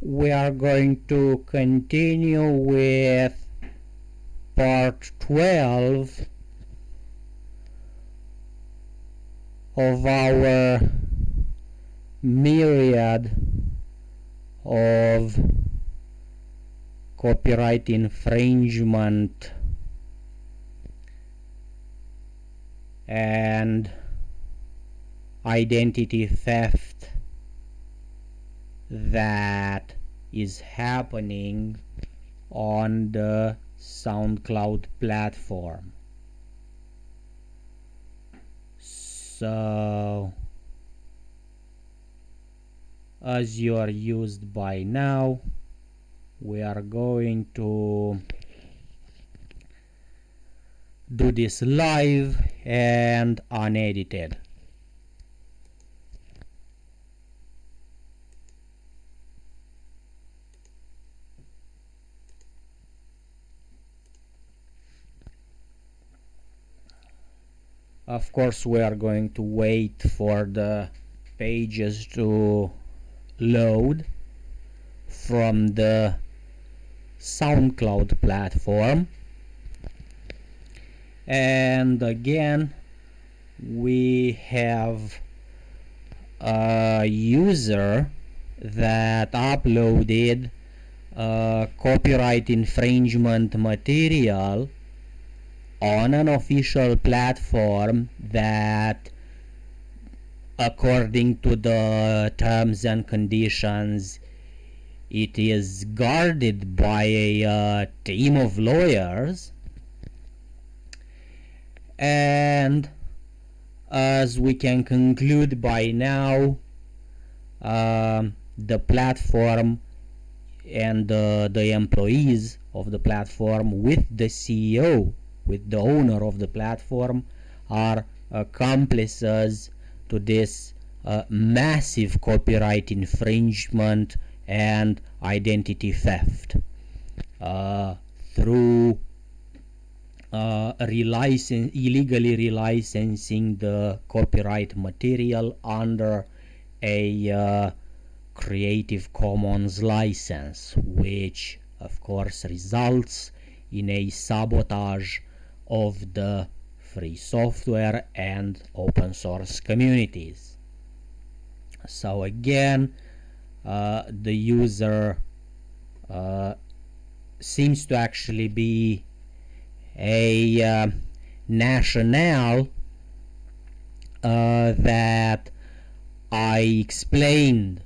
we are going to continue with part 12 of our myriad of copyright infringement and identity theft that is happening on the Soundcloud platform. So, as you are used by now, we are going to do this live and unedited. Of course, we are going to wait for the pages to load from the Soundcloud platform. And again, we have a user that uploaded copyright infringement material on an official platform that, according to the terms and conditions, it is guarded by a team of lawyers. And as we can conclude by now, the platform and the employees of the platform with the CEO, with the owner of the platform, are accomplices to this massive copyright infringement and identity theft through illegally relicensing the copyright material under a Creative Commons license, which of course results in a sabotage of the free software and open source communities. So again, the user seems to actually be a national that I explained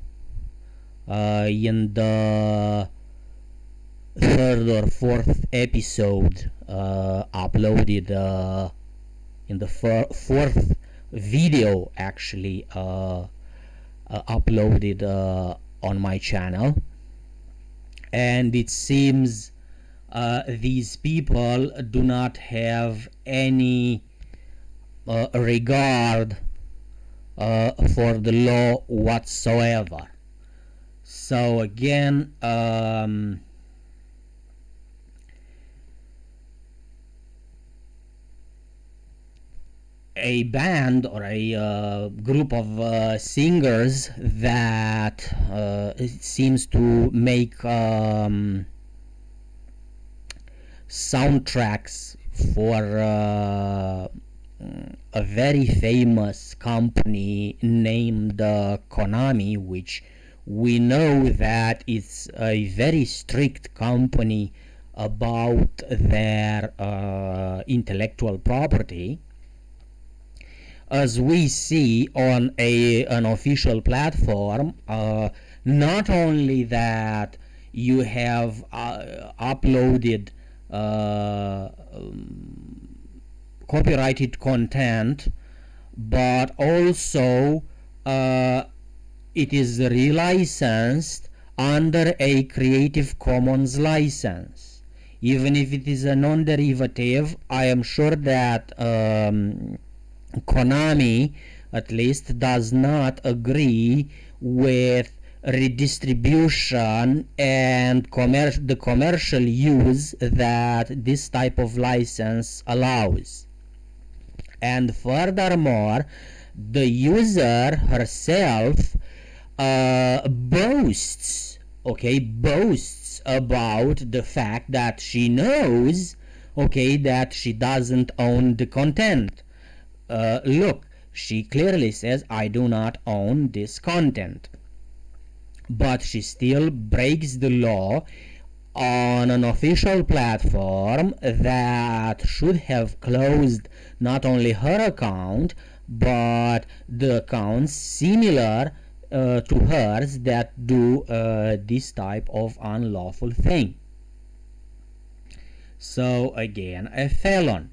in the third or fourth episode, uploaded in the fourth video actually uploaded on my channel. And it seems these people do not have any regard for the law whatsoever. So again, a band or a group of singers that seems to make soundtracks for a very famous company named Konami, which we know that it's a very strict company about their intellectual property. As we see on an official platform, not only that you have uploaded copyrighted content, but also it is relicensed under a Creative Commons license. Even if it is a non-derivative, I am sure that Konami at least does not agree with redistribution and the commercial use that this type of license allows. And furthermore, the user herself boasts okay, boasts about the fact that she knows, okay, that she doesn't own the content. Look, she clearly says, I do not own this content. But she still breaks the law on an official platform that should have closed not only her account but the accounts similar to hers that do this type of unlawful thing. So again, a felon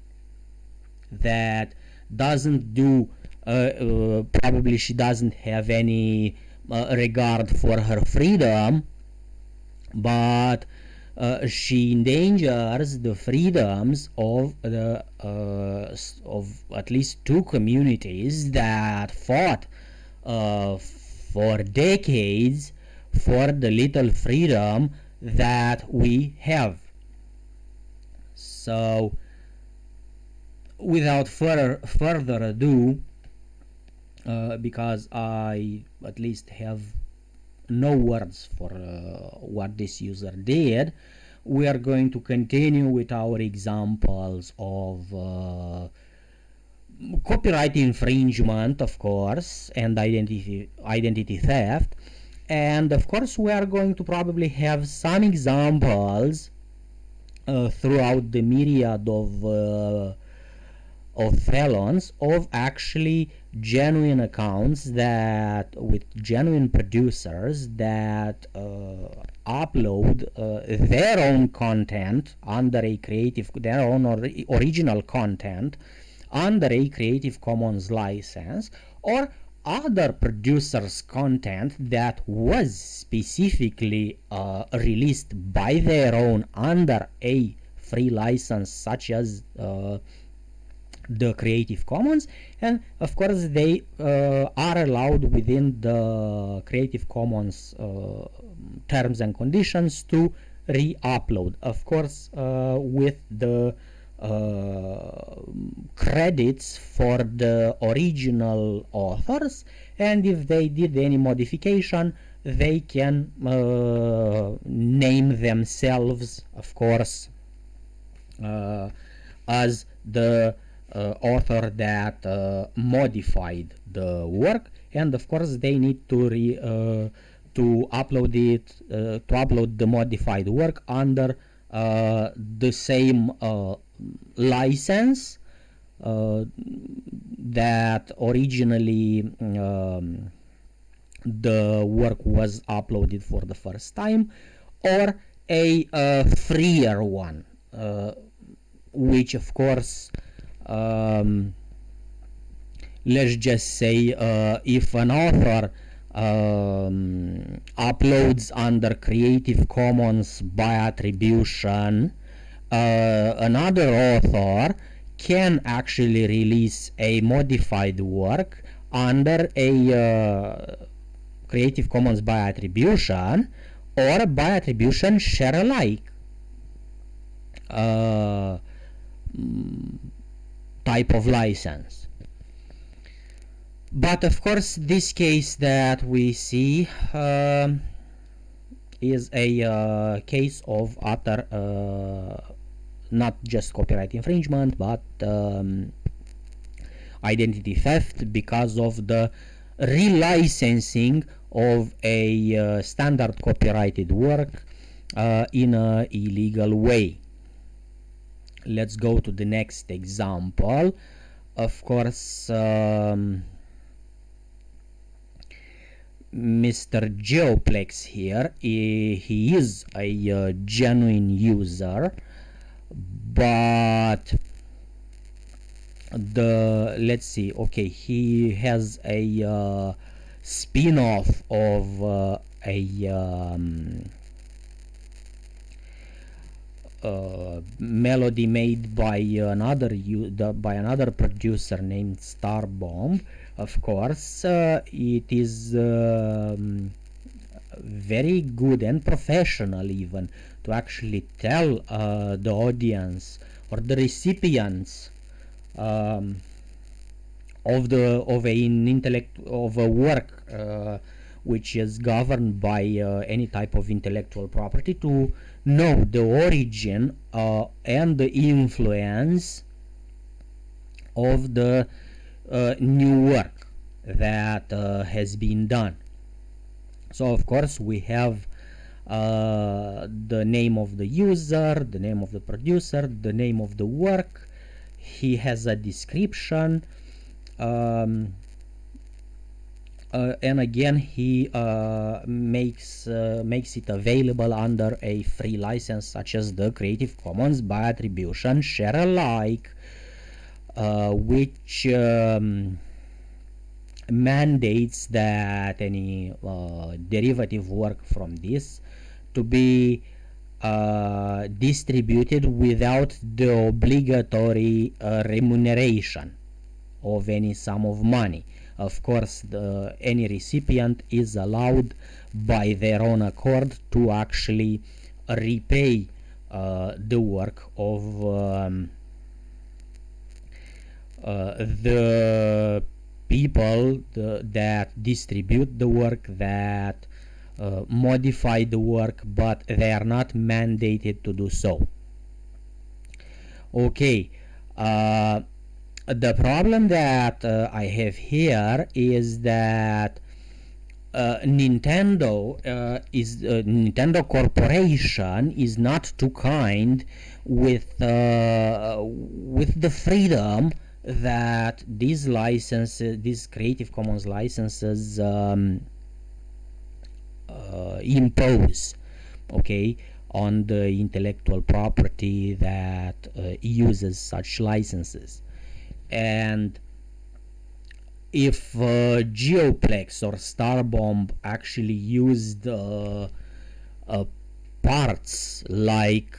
that doesn't do probably she doesn't have any regard for her freedom, but she endangers the freedoms of the of at least two communities that fought for decades for the little freedom that we have. So without further ado, because I at least have no words for what this user did, we are going to continue with our examples of copyright infringement, of course, and identity theft. And of course, we are going to probably have some examples throughout the myriad of felons of actually genuine accounts that with genuine producers that upload their own content under a their own original content under a Creative Commons license, or other producers' content that was specifically released by their own under a free license, such as the Creative Commons, and of course they are allowed within the Creative Commons terms and conditions to re-upload, of course with the credits for the original authors, and if they did any modification they can name themselves, of course, as the author that modified the work, and of course they need to upload it to upload the modified work under the same license that originally the work was uploaded for the first time, or a freer one, which of course let's just say if an author uploads under Creative Commons by attribution, another author can actually release a modified work under a Creative Commons by attribution or by attribution share alike type of license. But of course this case that we see is a case of utter not just copyright infringement but identity theft because of the relicensing of a standard copyrighted work in an illegal way. Let's go to the next example. Of course, Mr. Geoplex here, he is a genuine user, but let's see, okay, he has a spin-off of a melody made by another producer named Starbomb. Of course, it is very good and professional even to actually tell the audience or the recipients of a work which is governed by any type of intellectual property, to know the origin and the influence of the new work that has been done. So of course we have the name of the user, the name of the producer, the name of the work. He has a description, and again he makes it available under a free license such as the Creative Commons by attribution share alike, which mandates that any derivative work from this to be distributed without the obligatory remuneration of any sum of money. Of course, any recipient is allowed by their own accord to actually repay the work of the people that distribute the work, that modify the work, but they are not mandated to do so. Okay, the problem that I have here is that Nintendo Corporation is not too kind with the freedom that these licenses, these Creative Commons licenses impose, okay, on the intellectual property that uses such licenses. And if Geoplex or Starbomb actually used parts like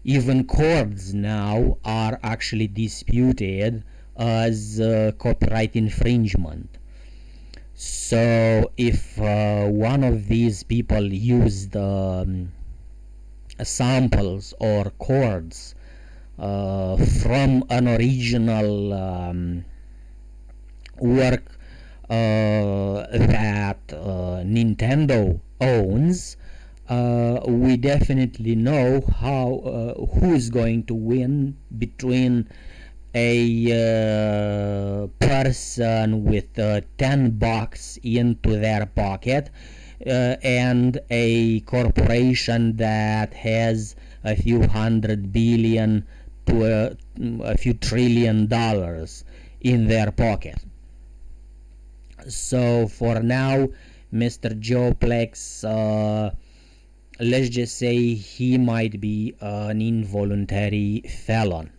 even chords now are actually disputed as copyright infringement. So if one of these people used samples or chords from an original work that Nintendo owns, we definitely know who is going to win between a person with $10 into their pocket and a corporation that has a few $100 billion to a few $1 trillion in their pocket. So for now, Mr. Geoplex, let's just say he might be an involuntary felon.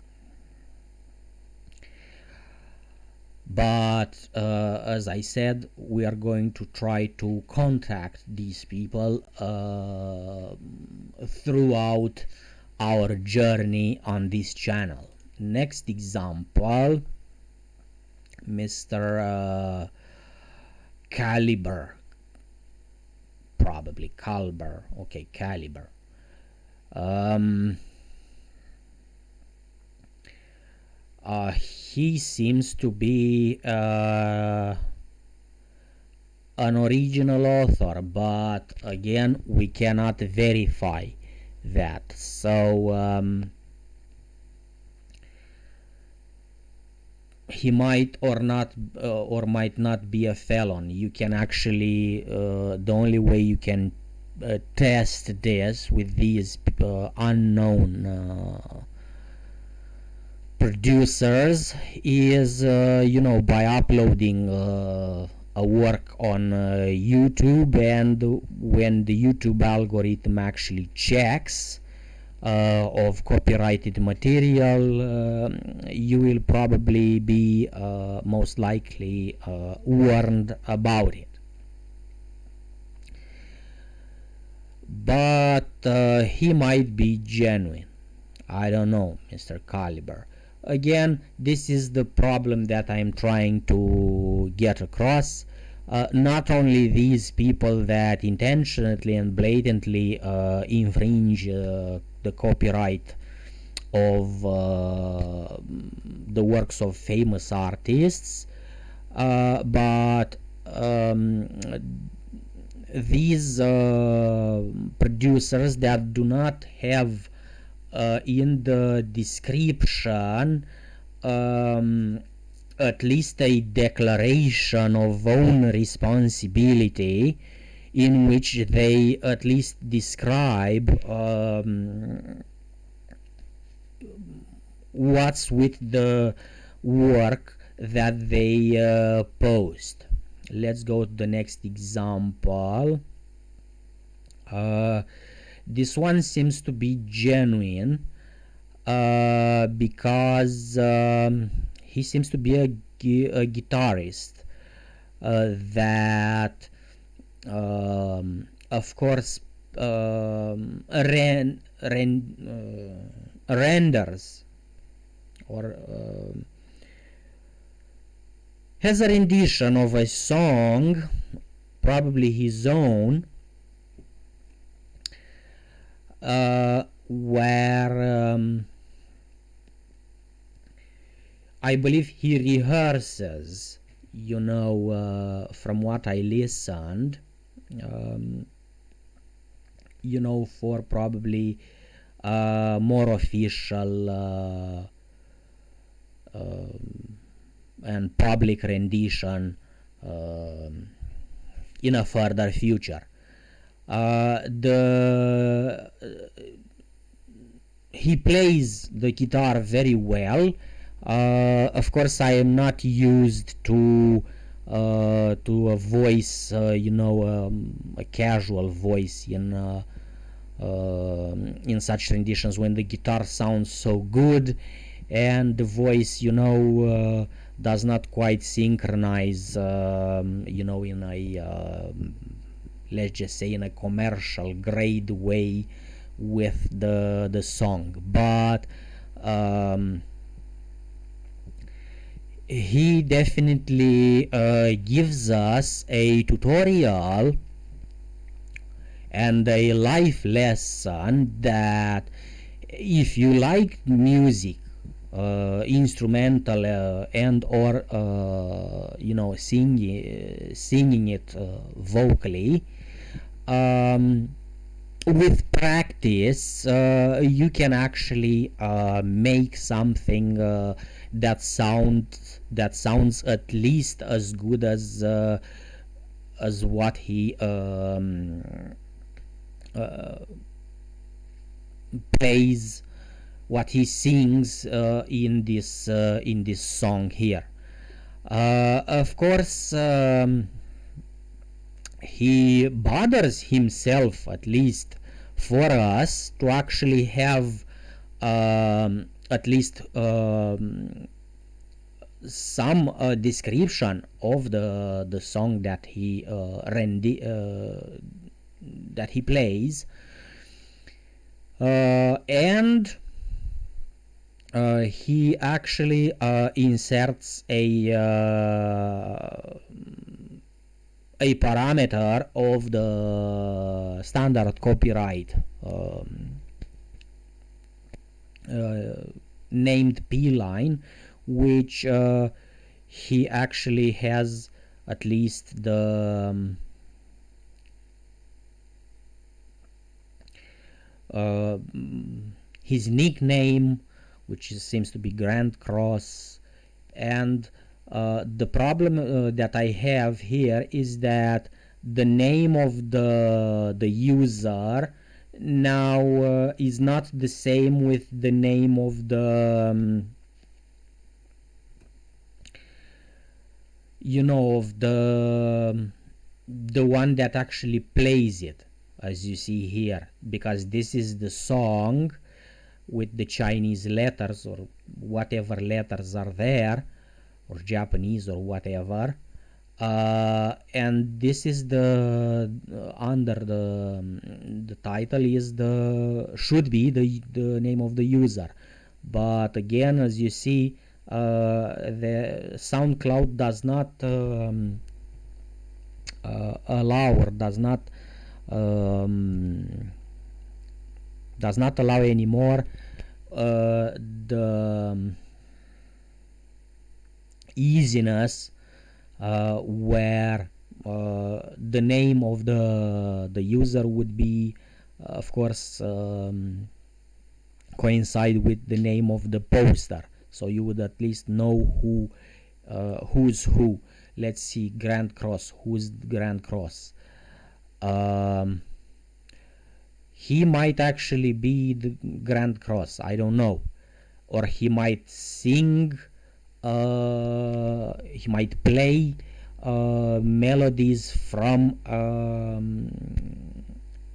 But as I said, we are going to try to contact these people throughout our journey on this channel. Next example, Mr. Caliber, probably Calber. Okay, Caliber. He seems to be an original author, but again we cannot verify that. So he might or might not be a felon. You can actually the only way you can test this with these unknown producers is by uploading a work on YouTube, and when the YouTube algorithm actually checks of copyrighted material, you will probably be most likely warned about it. But he might be genuine. I don't know, Mr. Caliber. Again, this is the problem that I'm trying to get across. Not only these people that intentionally and blatantly infringe the copyright of the works of famous artists, but um, these producers that do not have in the description at least a declaration of own responsibility in which they at least describe what's with the work that they post. Let's go to the next example. This one seems to be genuine because he seems to be a guitarist that of course renders or has a rendition of a song, probably his own, where I believe he rehearses, from what I listened, for probably more official and public rendition in a further future. He plays the guitar very well. Of course, I am not used to a voice, a casual voice in such renditions when the guitar sounds so good and the voice, does not quite synchronize, in a let's just say in a commercial grade way with the song. But he definitely gives us a tutorial and a life lesson that if you like music, instrumental and or singing it vocally, with practice you can actually make something that sounds at least as good as what he plays, what he sings in this song here. Of course, he bothers himself, at least for us, to actually have at least some description of the song that he plays, and he actually inserts a parameter of the standard copyright named p-line, which he actually has at least the his nickname, which seems to be Grand Cross. And the problem that I have here is that the name of the user now is not the same with the name of the of the one that actually plays it, as you see here, because this is the song with the Chinese letters or whatever letters are there, or Japanese or whatever, and this is the under the title is should be the name of the user. But again, as you see, the Soundcloud does not allow or does not allow anymore the easiness where the name of the user would be, of course, coincide with the name of the poster, so you would at least know who's who. Let's see, Grand Cross. Who's Grand Cross? He might actually be the Grand Cross, I don't know. Or he might sing, he might play melodies from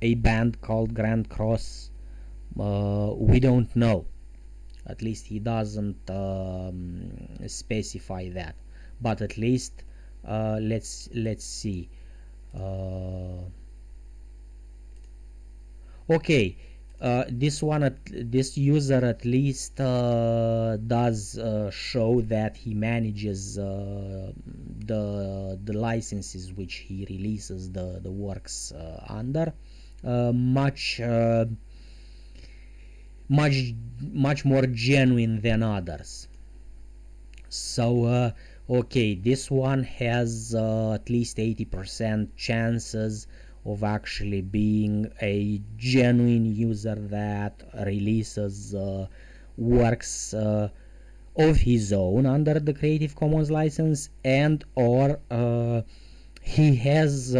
a band called Grand Cross. We don't know. At least he doesn't specify that. But at least let's see. Okay, this user at least does show that he manages the licenses which he releases the works under. Much more genuine than others. So okay, this one has at least 80% chances of actually being a genuine user that releases works of his own under the Creative Commons license, and or he has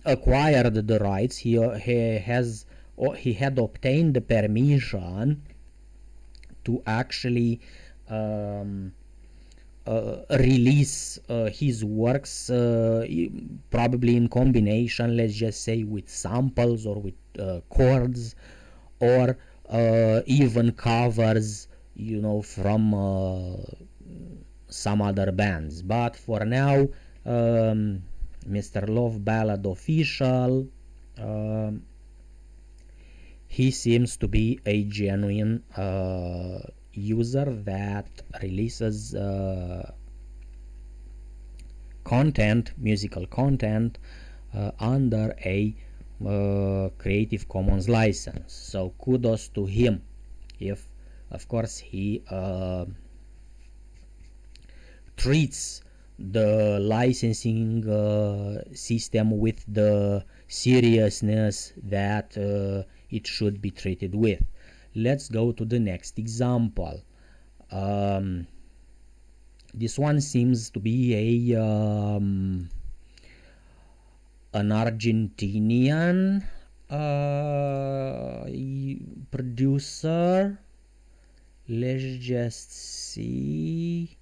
acquired the rights. He had obtained the permission to actually release his works, probably in combination, let's just say, with samples or with chords, or even covers, from some other bands. But for now, Mr. Love Ballad Official, he seems to be a genuine user that releases musical content under a Creative Commons license. So kudos to him, if of course he treats the licensing system with the seriousness that it should be treated with. Let's go to the next example. This one seems to be an Argentinian producer. Let's just see.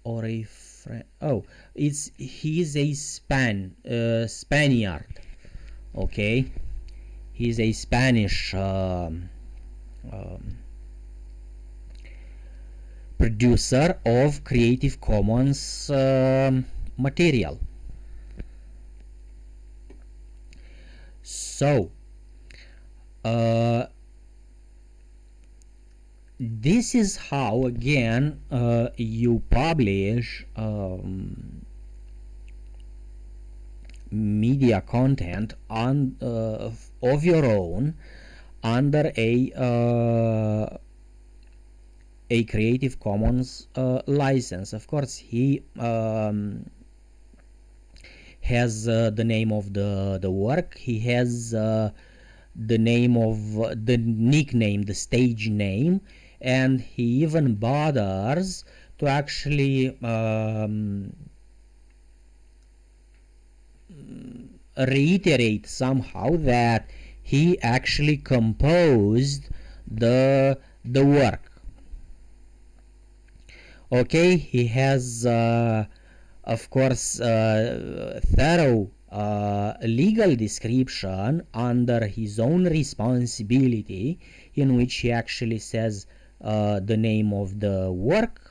Or a friend. Oh, he's a Spaniard. Okay, he's a Spanish producer of Creative Commons material. So this is how, again, you publish media content on of your own under a Creative Commons license. Of course, he has the name of the work. He has the name of the nickname, the stage name, and he even bothers to actually reiterate somehow that he actually composed the work. Okay, he has of course thorough legal description under his own responsibility, in which he actually says the name of the work.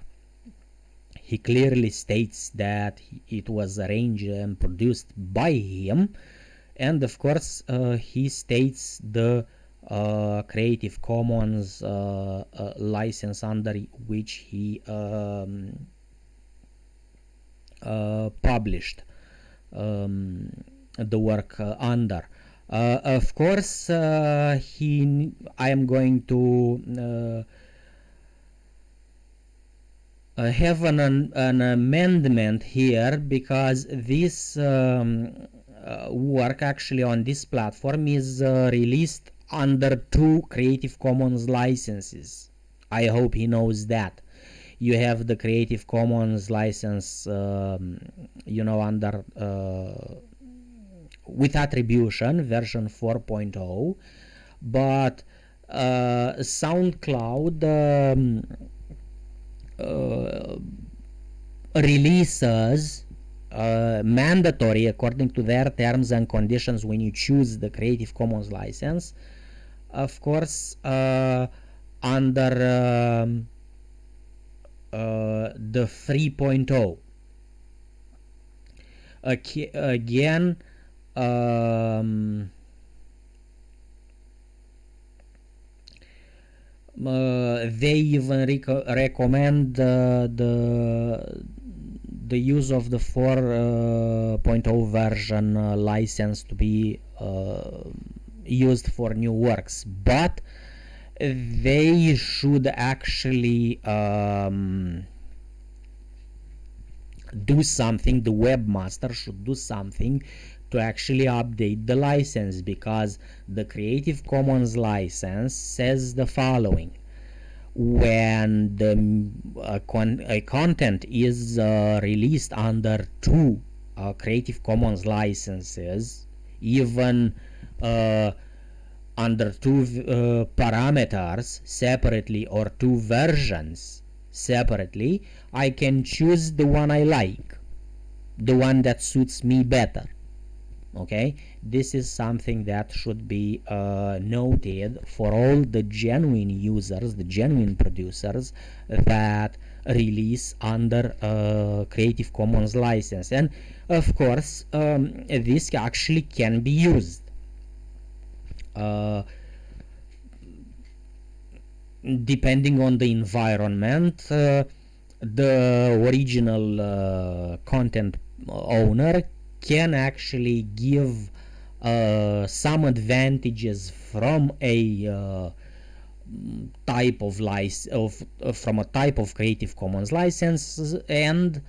He clearly states that it was arranged and produced by him, and of course he states the Creative Commons license under which he published the work under. Of course, I am going to have an amendment here, because this work actually on this platform is released under 2 Creative Commons licenses. I hope he knows that. You have the Creative Commons license, under with attribution version 4.0, but Soundcloud releases mandatory, according to their terms and conditions, when you choose the Creative Commons license, of course, under the 3.0. Again, they even recommend the use of the 4.0 version license to be used for new works, but they should actually do something. The webmaster should do something to actually update the license, because the Creative Commons license says the following: when a content is released under 2 Creative Commons licenses, even under 2 parameters separately or 2 versions separately, I can choose the one I like, the one that suits me better. Okay, this is something that should be noted for all the genuine users, the genuine producers that release under Creative Commons license. And of course, this actually can be used. Depending on the environment, the original content owner can actually give some advantages from a type of license, from a type of Creative Commons license, and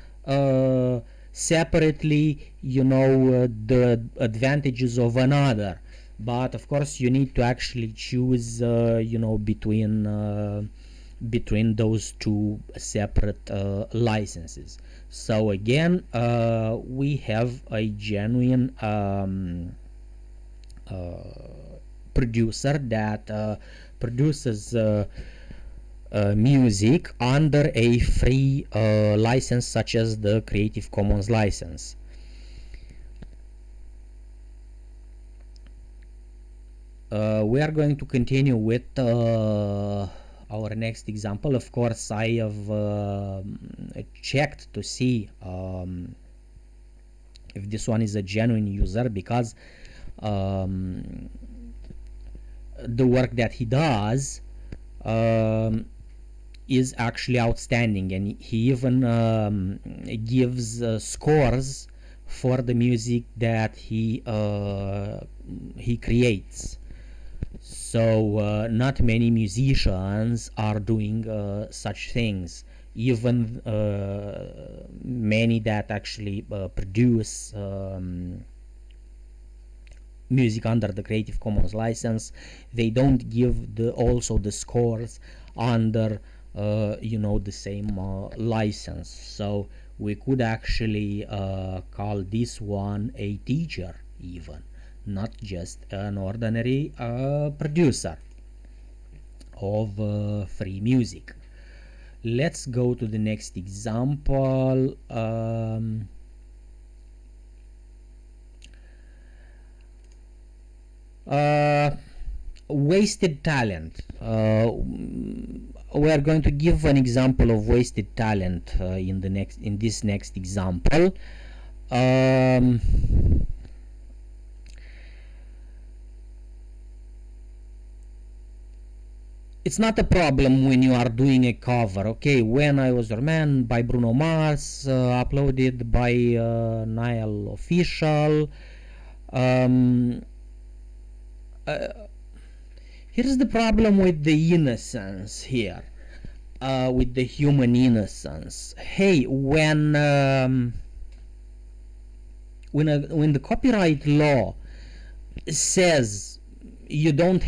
separately, the advantages of another. But of course, you need to actually choose, between those 2 separate licenses. So again, we have a genuine producer that produces music under a free license, such as the Creative Commons license. We are going to continue with our next example. Of course, I have checked to see if this one is a genuine user, because the work that he does is actually outstanding, and he even gives scores for the music that he creates. So not many musicians are doing such things. Even many that actually produce music under the Creative Commons license, they don't give also the scores under the same license. So we could actually call this one a teacher, even not just an ordinary producer of free music. Let's go to the next example. Wasted talent. We are going to give an example of wasted talent in this next example. It's not a problem when you are doing a cover. Okay, When I Was Your Man by Bruno Mars, uploaded by Nile Official. Here's the problem with the innocence here. with the human innocence. Hey, when the copyright law says you don't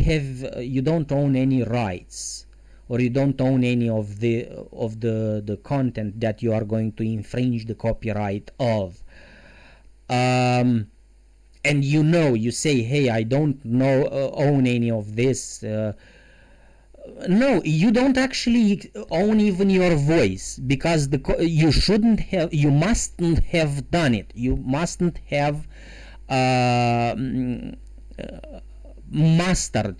own any rights, or you don't own any of the content that you are going to infringe the copyright of, and you say, hey, I don't own any of this. No, you don't actually own even your voice, because you mustn't have done it. You mustn't have uh, mastered,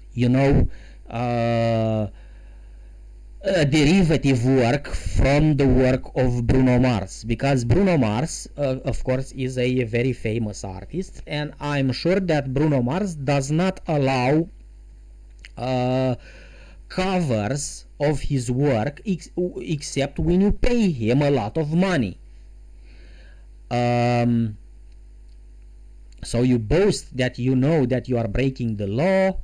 a derivative work from the work of Bruno Mars, because Bruno Mars, of course, is a very famous artist, and I'm sure that Bruno Mars does not allow covers of his work except when you pay him a lot of money. So you boast that you know that you are breaking the law.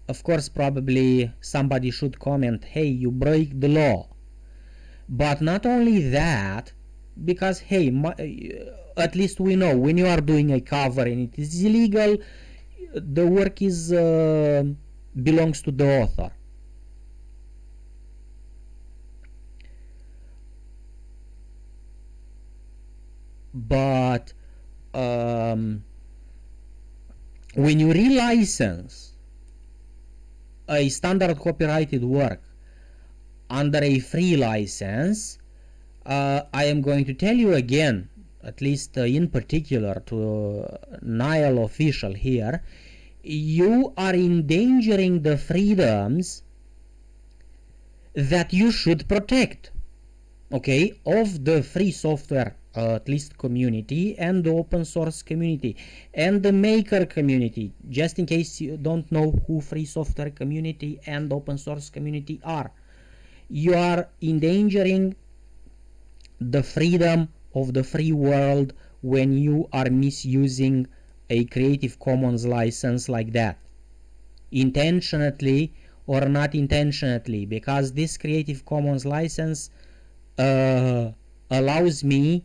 Of course, probably somebody should comment, hey, you break the law. But not only that, because, hey, at least we know when you are doing a cover and it is illegal, the work is belongs to the author. But when you relicense a standard copyrighted work under a free license, I am going to tell you again, at least in particular to Nile official here, you are endangering the freedoms that you should protect, okay, of the free software at least community and the open source community and the maker community. Just in case you don't know who free software community and open source community are, you are endangering the freedom of the free world when you are misusing a Creative Commons license like that, intentionally or not intentionally, because this Creative Commons license allows me,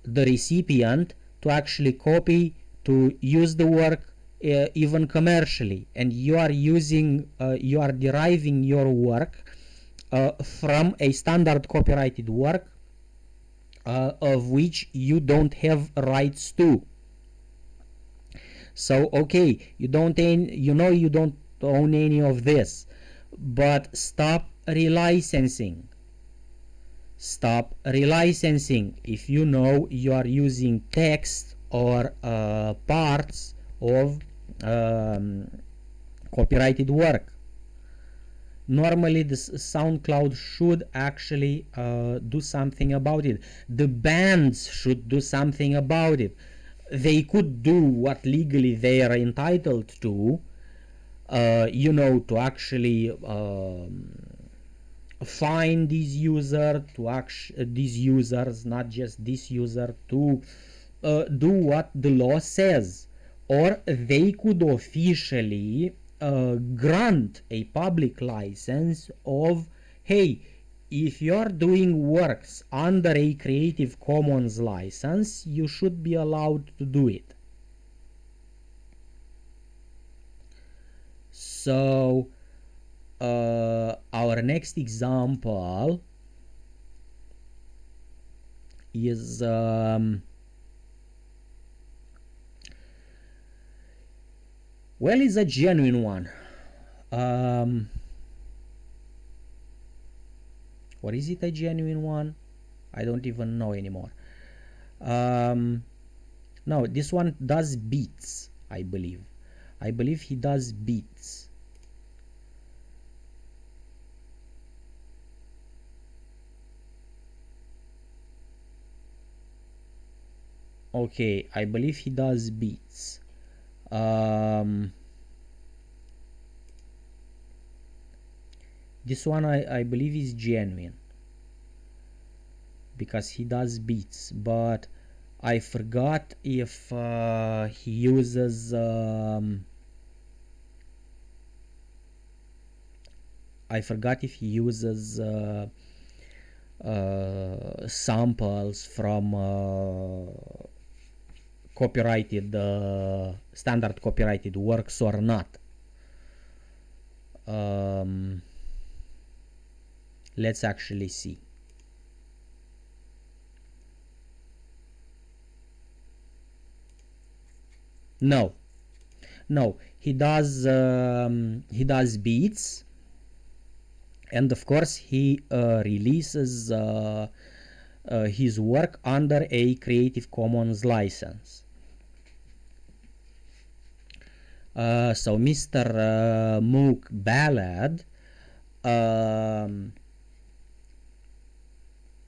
the recipient, to actually copy, to use the work even commercially, and you are deriving your work from a standard copyrighted work of which you don't have rights to. So okay, you don't own any of this, but stop relicensing. Stop relicensing if you know you are using text or parts of copyrighted work. Normally the Soundcloud should actually do something about it. The bands should do something about it. They could do what legally they are entitled to, to actually find these users, not just this user, to do what the law says, or they could officially grant a public license of, hey, if you're doing works under a Creative Commons license, you should be allowed to do it. So our next example is is a genuine one. What is it, a genuine one? I don't even know anymore. No, this one does beats, I believe. I believe he does beats. Okay, I believe he does beats. This one I believe is genuine because he does beats, but I forgot if he uses I I forgot if he uses samples from copyrighted standard copyrighted works or not. Let's actually see. No, he does beats, and of course he releases his work under a Creative Commons license. So Mr. Mook Ballad,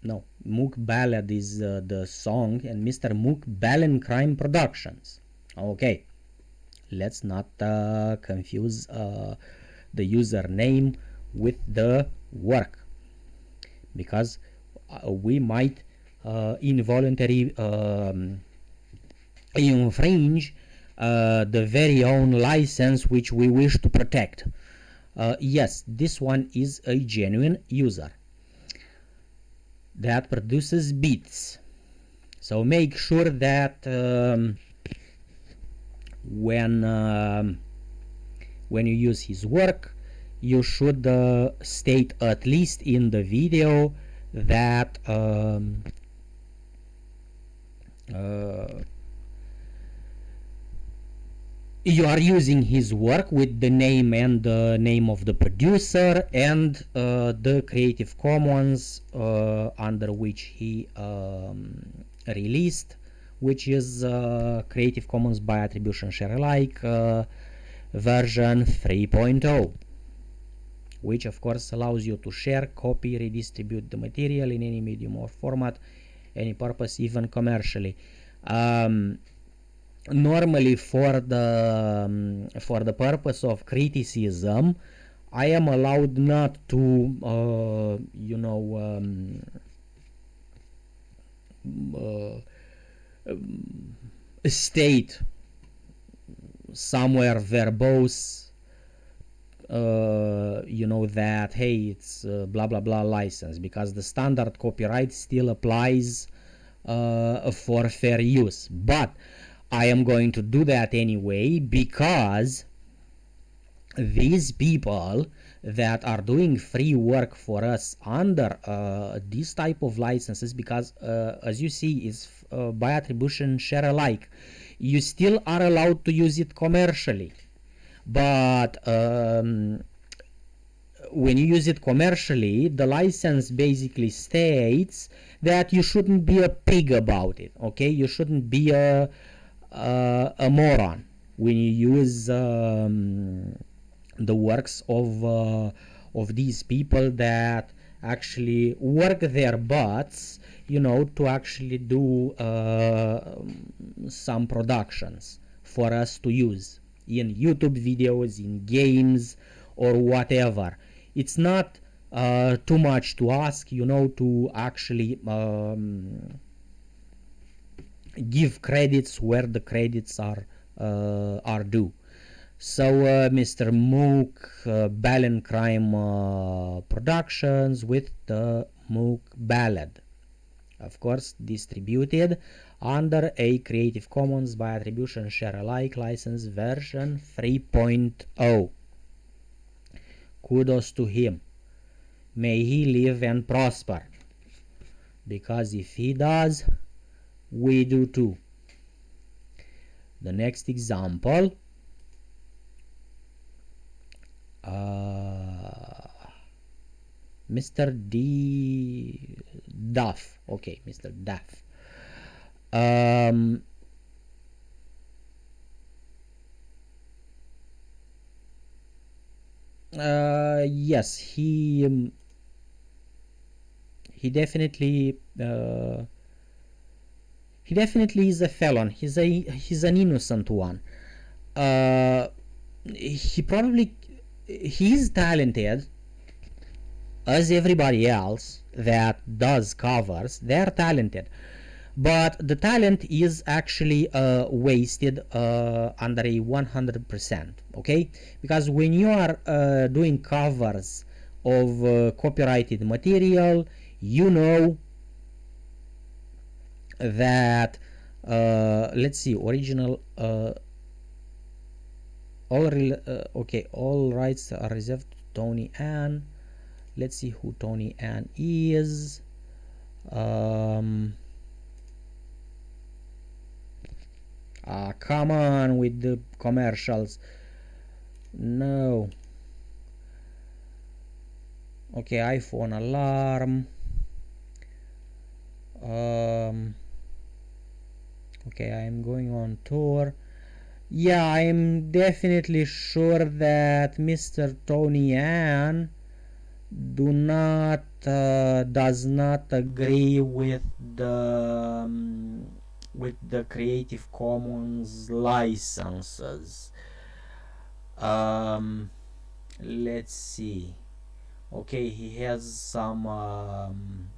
no, Mook Ballad is the song, and Mr. Mook Ballencrime Productions. Okay, let's not confuse the username with the work, because we might involuntarily infringe the very own license which we wish to protect. Yes, this one is a genuine user that produces beats. So make sure that when you use his work, you should state at least in the video that you are using his work with the name and the name of the producer and the Creative Commons under which he released, which is Creative Commons by Attribution Share Alike version 3.0, which of course allows you to share, copy, redistribute the material in any medium or format, any purpose, even commercially. Normally for the purpose of criticism, I am allowed not to state somewhere verbose that hey, it's blah blah blah license, because the standard copyright still applies for fair use. But I am going to do that anyway, because these people that are doing free work for us under this type of licenses, because as you see, is by attribution share alike, you still are allowed to use it commercially. But when you use it commercially, the license basically states that you shouldn't be a pig about it. Okay, you shouldn't be a moron when you use the works of these people that actually work their butts, to actually do some productions for us to use in YouTube videos, in games, or whatever. It's not too much to ask, to actually give credits where the credits are due. So Mr. Mook Ballencrime Productions with the Mook Ballad, of course distributed under a Creative Commons by Attribution Share Alike license version 3.0. Kudos to him. May he live and prosper, because if he does, we do too. The next example, Mr. D. Duff. Okay, Mr. Duff. Yes, he definitely is a felon. He's an innocent one. He is talented as everybody else that does covers. They're talented, but the talent is actually wasted under a 100%. Okay, because when you are doing covers of copyrighted material, you know that let's see, original all rights are reserved to Tony Ann. Let's see who Tony Ann is. Come on with the commercials. No. Okay, iPhone alarm. Okay, I'm going on tour. Yeah, I'm definitely sure that Mr. Tony Ann does not agree with the Creative Commons licenses. Let's see. Okay, he has some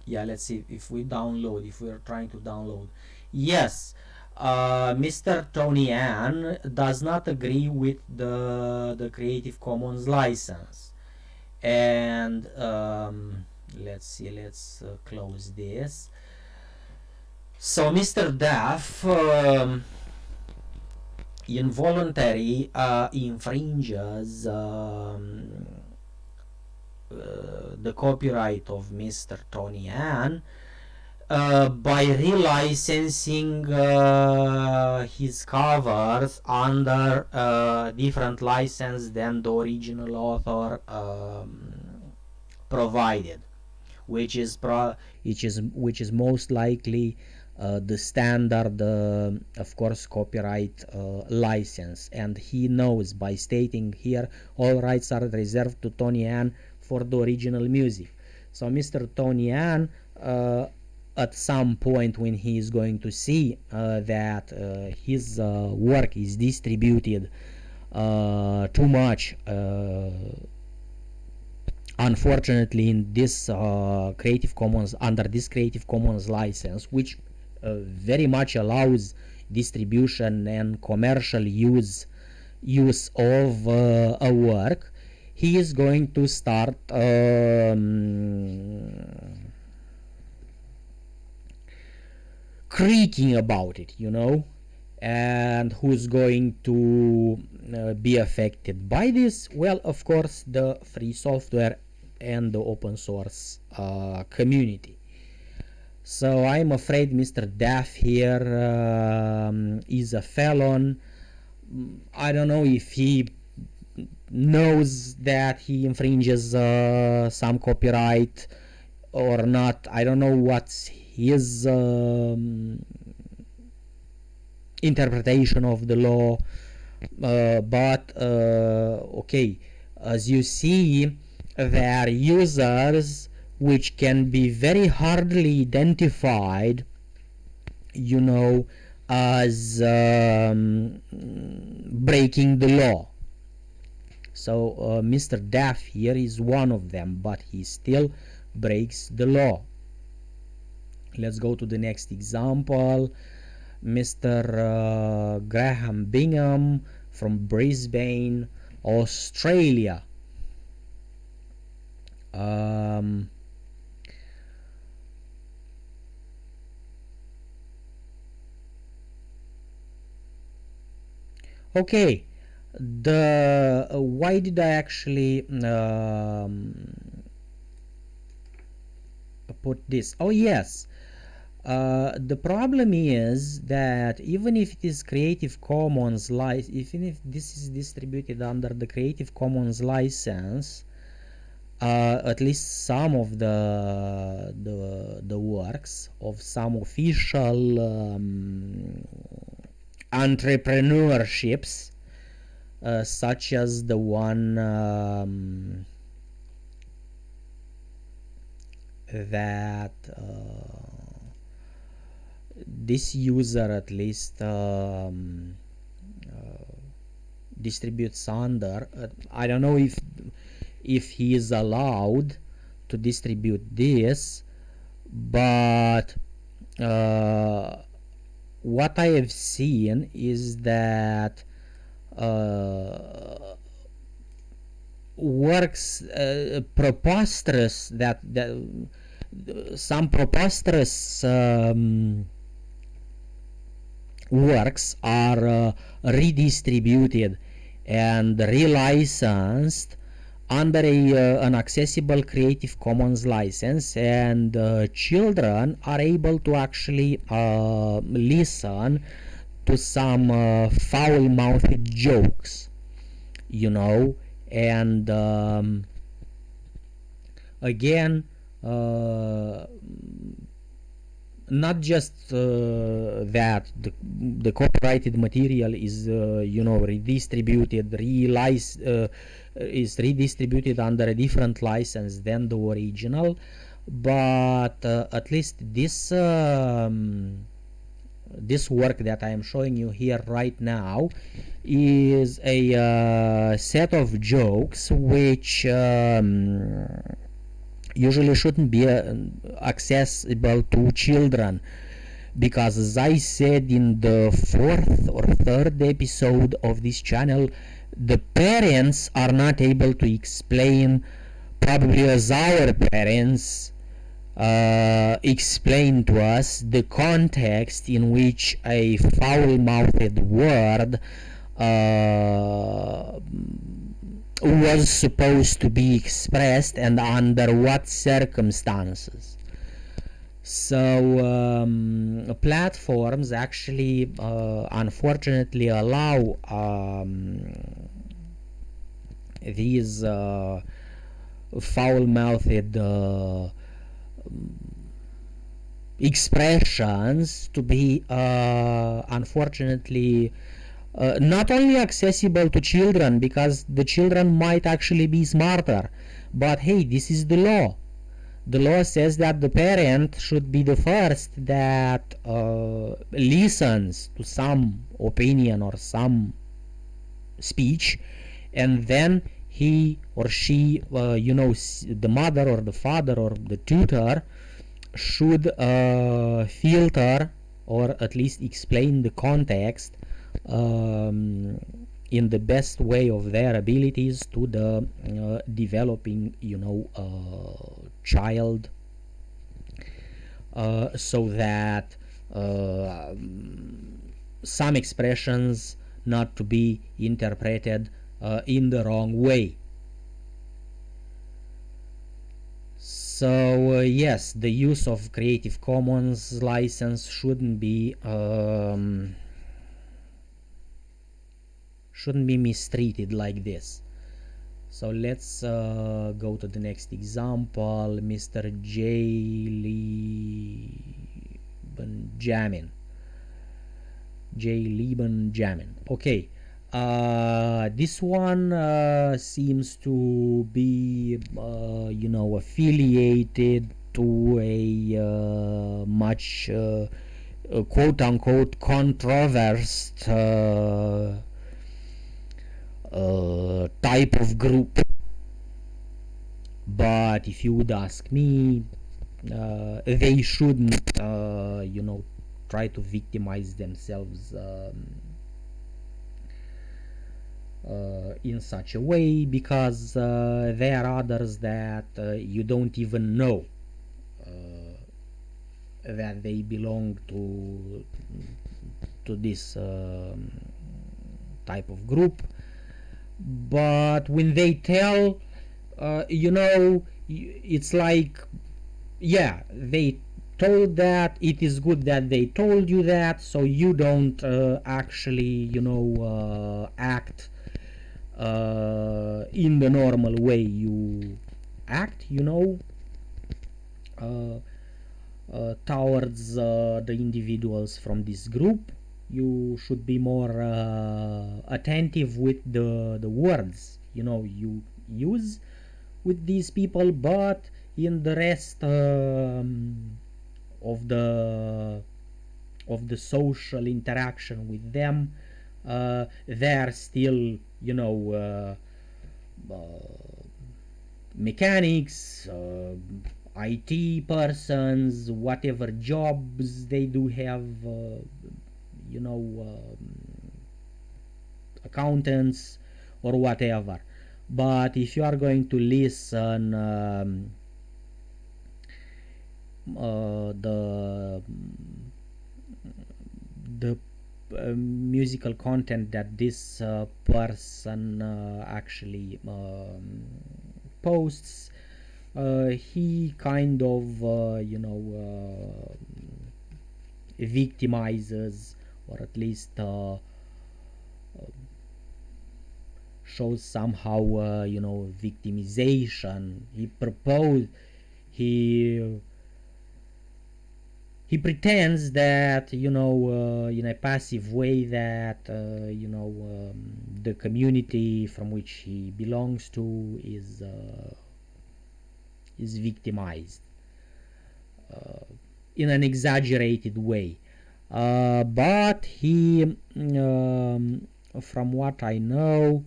yeah, let's see if we are trying to download. Yes, Mr. Tony Ann does not agree with the Creative Commons license. And let's see, let's close this. So Mr. Duff involuntarily infringes the copyright of Mr. Tony Ann by relicensing his covers under different license than the original author provided, which is most likely the standard, of course, copyright license. And he knows by stating here, all rights are reserved to Tony Ann for the original music. So Mr. Tony Ann, at some point when he is going to see that his work is distributed too much, unfortunately, in this Creative Commons, under this Creative Commons license, which very much allows distribution and commercial use of a work, he is going to start creaking about it, and who's going to be affected by this? Well, of course, the free software and the open source community. So I'm afraid Mr. Duff here is a felon. I don't know if he knows that he infringes some copyright or not. I don't know what's his interpretation of the law, but okay, as you see, there are users which can be very hardly identified, as breaking the law. So Mr. Duff here is one of them, but he still breaks the law. Let's go to the next example. Mr. Graham Bingham from Brisbane, Australia. Okay, why did I actually put this? Oh yes, the problem is that even if it is Creative Commons even if this is distributed under the Creative Commons license, at least some of the works of some official entrepreneurships, such as the one that this user at least distributes under. I don't know if he is allowed to distribute this, but what I have seen is that works preposterous that some preposterous works are redistributed and relicensed under an accessible Creative Commons license, and children are able to actually listen to some foul-mouthed jokes, you know, and again, not just that the copyrighted material is redistributed, is redistributed under a different license than the original, but at least this work that I am showing you here right now is a set of jokes which usually shouldn't be accessible to children, because as I said in the 4th or 3rd episode of this channel, the parents are not able to explain, probably as our parents explain to us, the context in which a foul-mouthed word was supposed to be expressed and under what circumstances. So platforms actually unfortunately allow these foul-mouthed expressions to be unfortunately not only accessible to children, because the children might actually be smarter, but hey, this is the law. The law says that the parent should be the first that listens to some opinion or some speech, and then he or she, the mother or the father or the tutor should filter or at least explain the context in the best way of their abilities to the developing child, so that some expressions not to be interpreted in the wrong way. So yes, the use of Creative Commons license shouldn't be mistreated like this. So let's go to the next example, Mr. J. Benjamin. Okay, this one seems to be affiliated to a much quote-unquote controversial type of group, but if you would ask me, they shouldn't try to victimize themselves in such a way, because there are others that you don't even know that they belong to this type of group. But when they tell, it's like, yeah, they told that, it is good that they told you that, so you don't actually act in the normal way you act, towards the individuals from this group. You should be more attentive with the words you use with these people, but in the rest of the social interaction with them, they are still mechanics, IT persons, whatever jobs they do have, accountants or whatever. But if you are going to listen the musical content that this person actually posts, he kind of victimizes, or at least shows somehow victimization. He he pretends that in a passive way that the community from which he belongs to is victimized in an exaggerated way. But he, from what I know,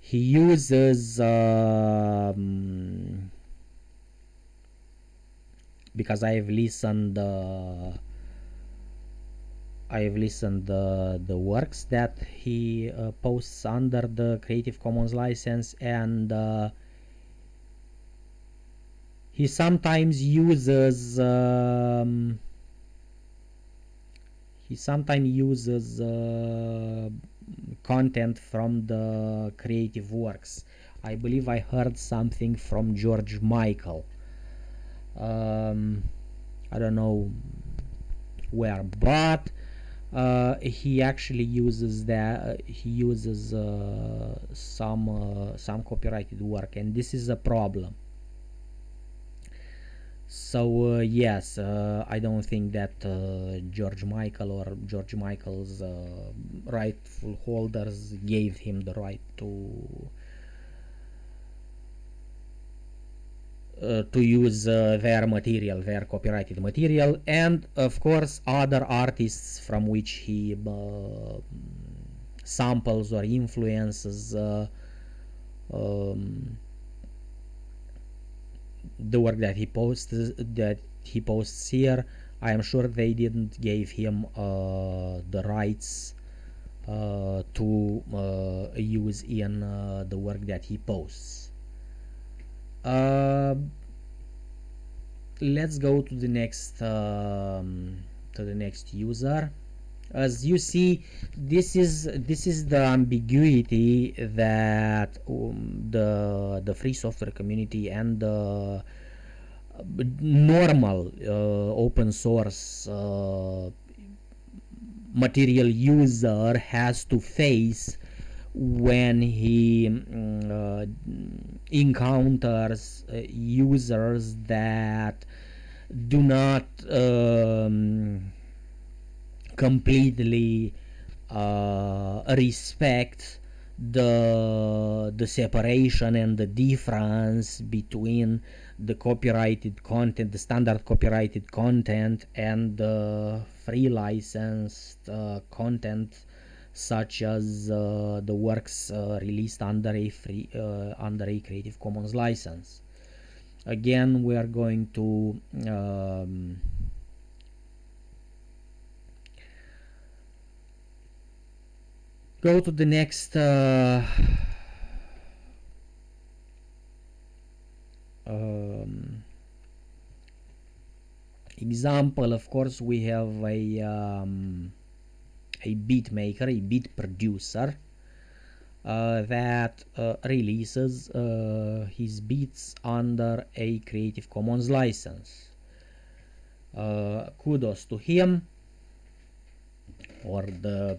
he uses because I have listened the works that he posts under the Creative Commons license, and he sometimes uses content from the creative works. I believe I heard something from George Michael. I don't know where, but he actually uses that. He uses some copyrighted work, and this is a problem. So yes, I don't think that George Michael or George Michael's rightful holders gave him the right to use their material, their copyrighted material, and of course other artists from which he samples or influences the work that he posts here. I am sure they didn't give him the rights to use in the work that he posts. Let's go to the next user. As you see, this is the ambiguity that the free software community and the normal open source material user has to face when he encounters users that do not completely respect the separation and the difference between the copyrighted content, the standard copyrighted content, and the free licensed content, such as the works released under a Creative Commons license. Again, we are going to go to the next example. Of course, we have a beat maker, a beat producer that releases his beats under a Creative Commons license. Kudos to him, or the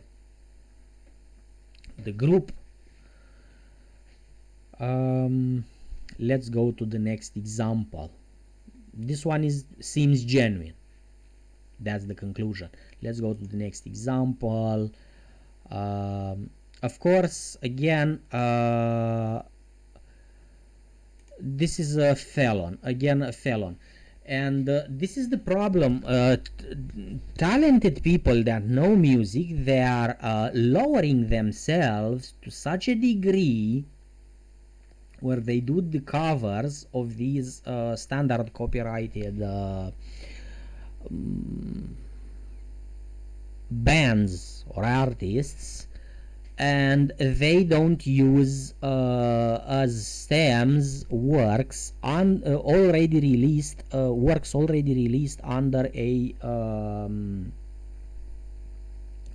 group. Let's go to the next example. This one seems genuine. That's the conclusion. Let's go to the next example. Of course, again, this is a felon. Again, a felon. And this is the problem. Talented people that know music, they are lowering themselves to such a degree where they do the covers of these standard copyrighted bands or artists, and they don't use as stems works already released under a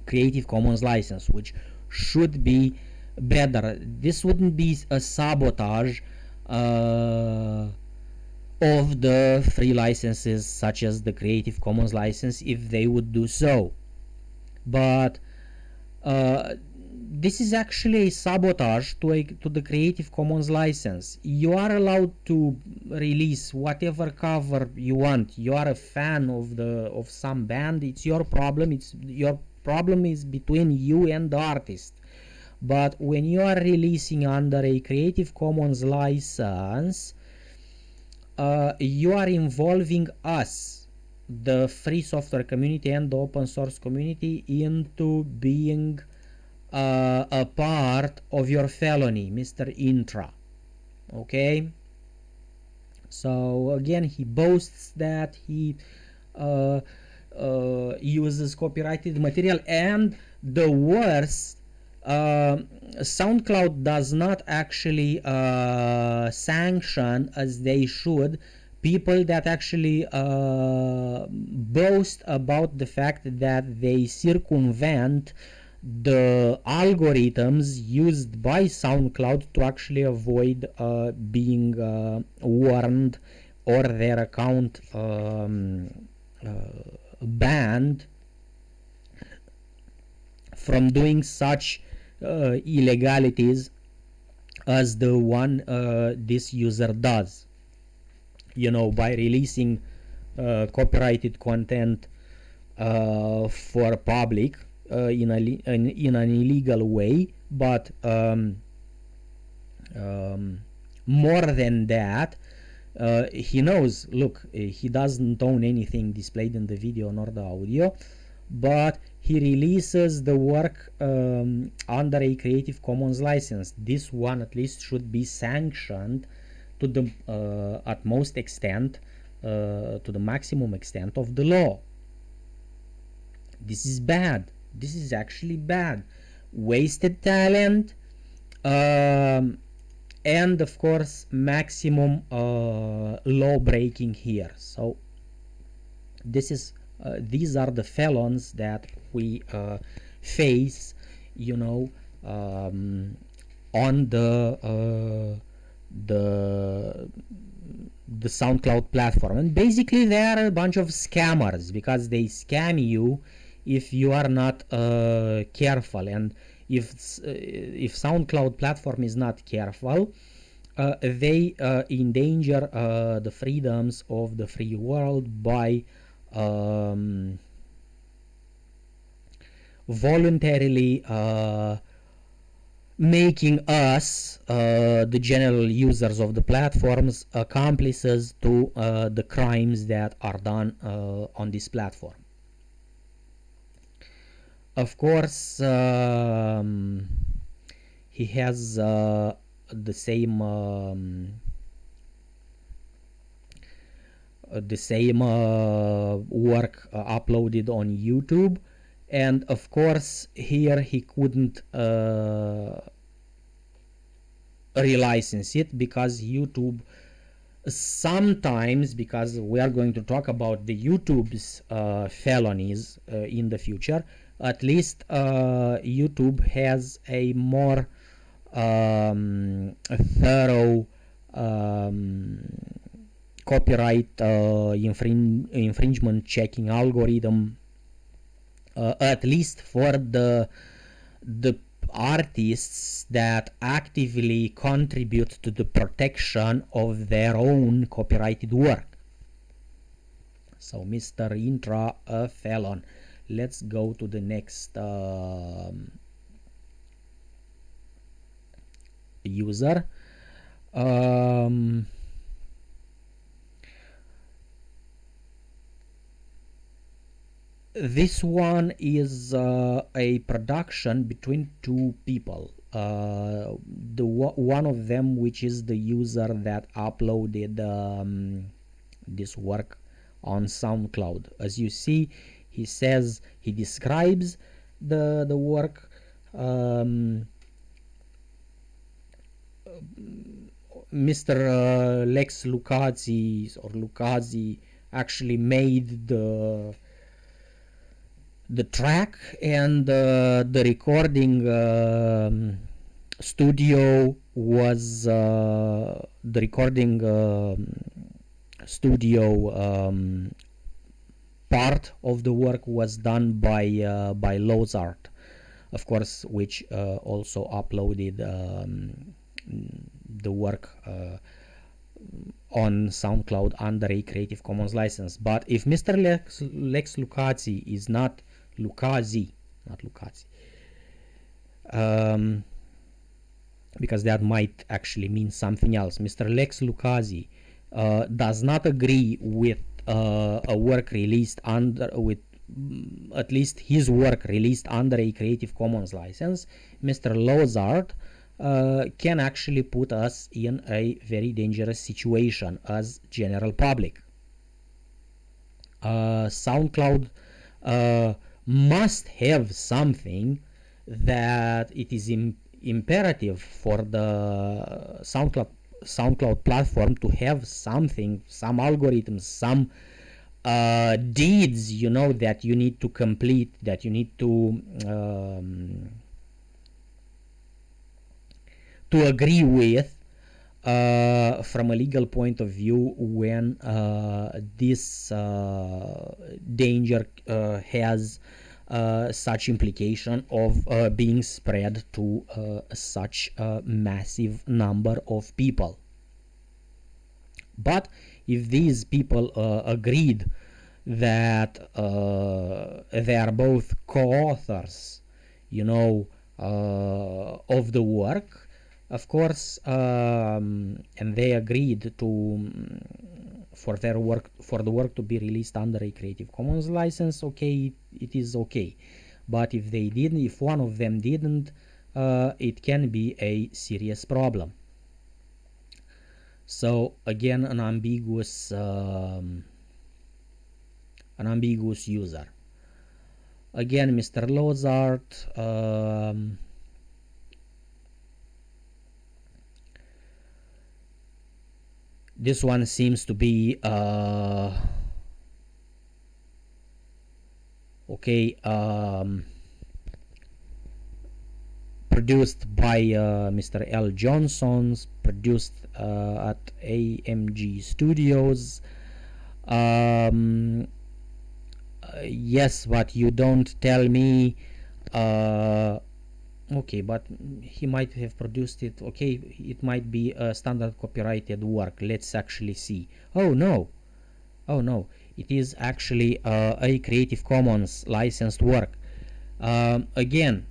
Creative Commons license, which should be better. This wouldn't be a sabotage of the free licenses such as the Creative Commons license if they would do so. But this is actually a sabotage to the Creative Commons license. You are allowed to release whatever cover you want. You are a fan of some band. It's your problem. It's your problem is between you and the artist. But when you are releasing under a Creative Commons license, you are involving us, the free software community and the open source community, into being a part of your felony, Mr. Intra. Okay? So again, he boasts that he uses copyrighted material, and the worst, Soundcloud does not actually sanction, as they should, people that actually boast about the fact that they circumvent the algorithms used by SoundCloud to actually avoid being warned or their account banned from doing such illegalities as the one this user does, by releasing copyrighted content for public in an illegal way. But more than that, he knows, look, he doesn't own anything displayed in the video nor the audio, but he releases the work under a Creative Commons license. This one at least should be sanctioned to the utmost extent, to the maximum extent of the law. This is bad. This is actually bad. Wasted talent, and of course maximum law breaking here. So these are the felons that we face, on the SoundCloud platform. And basically they are a bunch of scammers, because they scam you if you are not careful. And if SoundCloud platform is not careful, they endanger the freedoms of the free world by voluntarily making us, the general users of the platforms, accomplices to the crimes that are done on this platform. Of course, he has the same work uploaded on YouTube, and of course here he couldn't relicense it, because YouTube sometimes, because we are going to talk about the YouTube's felonies in the future, at least YouTube has a more thorough copyright infringement checking algorithm, at least for the artists that actively contribute to the protection of their own copyrighted work. So Mr. Intra, a felon. Let's go to the next user. This one is a production between two people. One of them, which is the user that uploaded this work on SoundCloud. As you see, he describes the work Mr. Lex Lucasi actually made the track, and the recording studio was the recording studio part of the work was done by Lozart, of course, which also uploaded the work on Soundcloud under a Creative Commons license. But if Mr. Lex Lucasi is not Lucasi, because that might actually mean something else. Mr. Lex Lucasi does not agree with a work released under, with at least his work released under a Creative Commons license. Mr. Lozart can actually put us in a very dangerous situation as general public. SoundCloud must have something that it is imperative for the SoundCloud platform to have something, some algorithms, some deeds, you know, that you need to complete, that you need to agree with from a legal point of view when this danger has such implication of being spread to such a massive number of people. But if these people agreed that they are both co-authors, you know, of the work, of course, and they agreed to for the work to be released under a Creative Commons license, okay, it is okay. But if they didn't, if one of them didn't, it can be a serious problem. So again, an ambiguous user. Again, Mr. Lozart, this one seems to be okay, produced by Mr. L. Johnson's, produced at AMG Studios. Yes, but you don't tell me. Okay, but he might have produced it. Okay, it might be a standard copyrighted work. Let's actually see. Oh no, it is actually a Creative Commons licensed work. Again,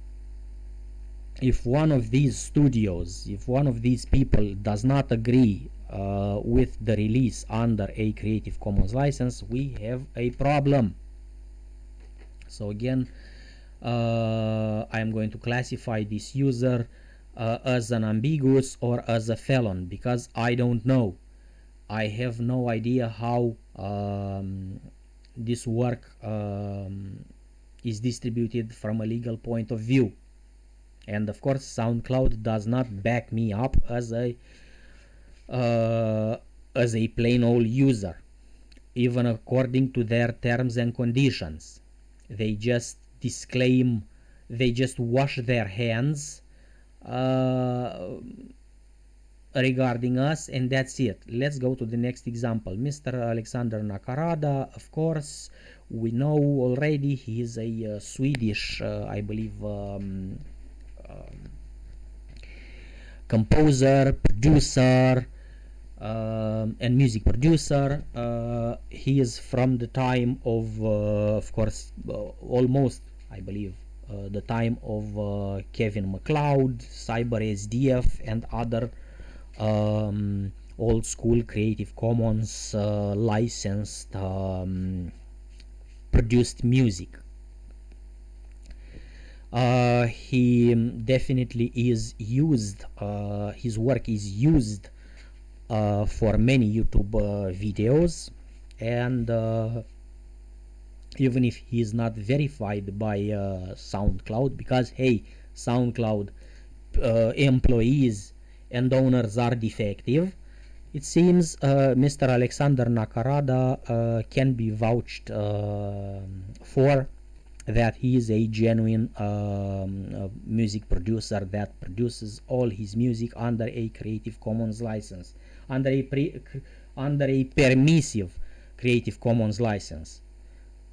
if one of these studios, if one of these people does not agree with the release under a Creative Commons license, we have a problem. So again, I am going to classify this user as an ambiguous or as a felon, because I don't know. I have no idea how this work is distributed from a legal point of view. And of course, SoundCloud does not back me up as a plain old user, even according to their terms and conditions. They just disclaim, they just wash their hands regarding us, and that's it. Let's go to the next example. Mr. Alexander Nakarada, of course, we know already. He is a Swedish, I believe, composer, producer, and music producer. He is from the time of course, almost, I believe, the time of Kevin MacLeod, Cyber SDF, and other old school Creative Commons licensed produced music. He definitely is used, his work is used for many YouTube videos, and even if he is not verified by SoundCloud, because hey, SoundCloud employees and owners are defective. It seems Mr. Alexander Nakarada can be vouched for, that he is a genuine music producer that produces all his music under a Creative Commons license, under a permissive Creative Commons license.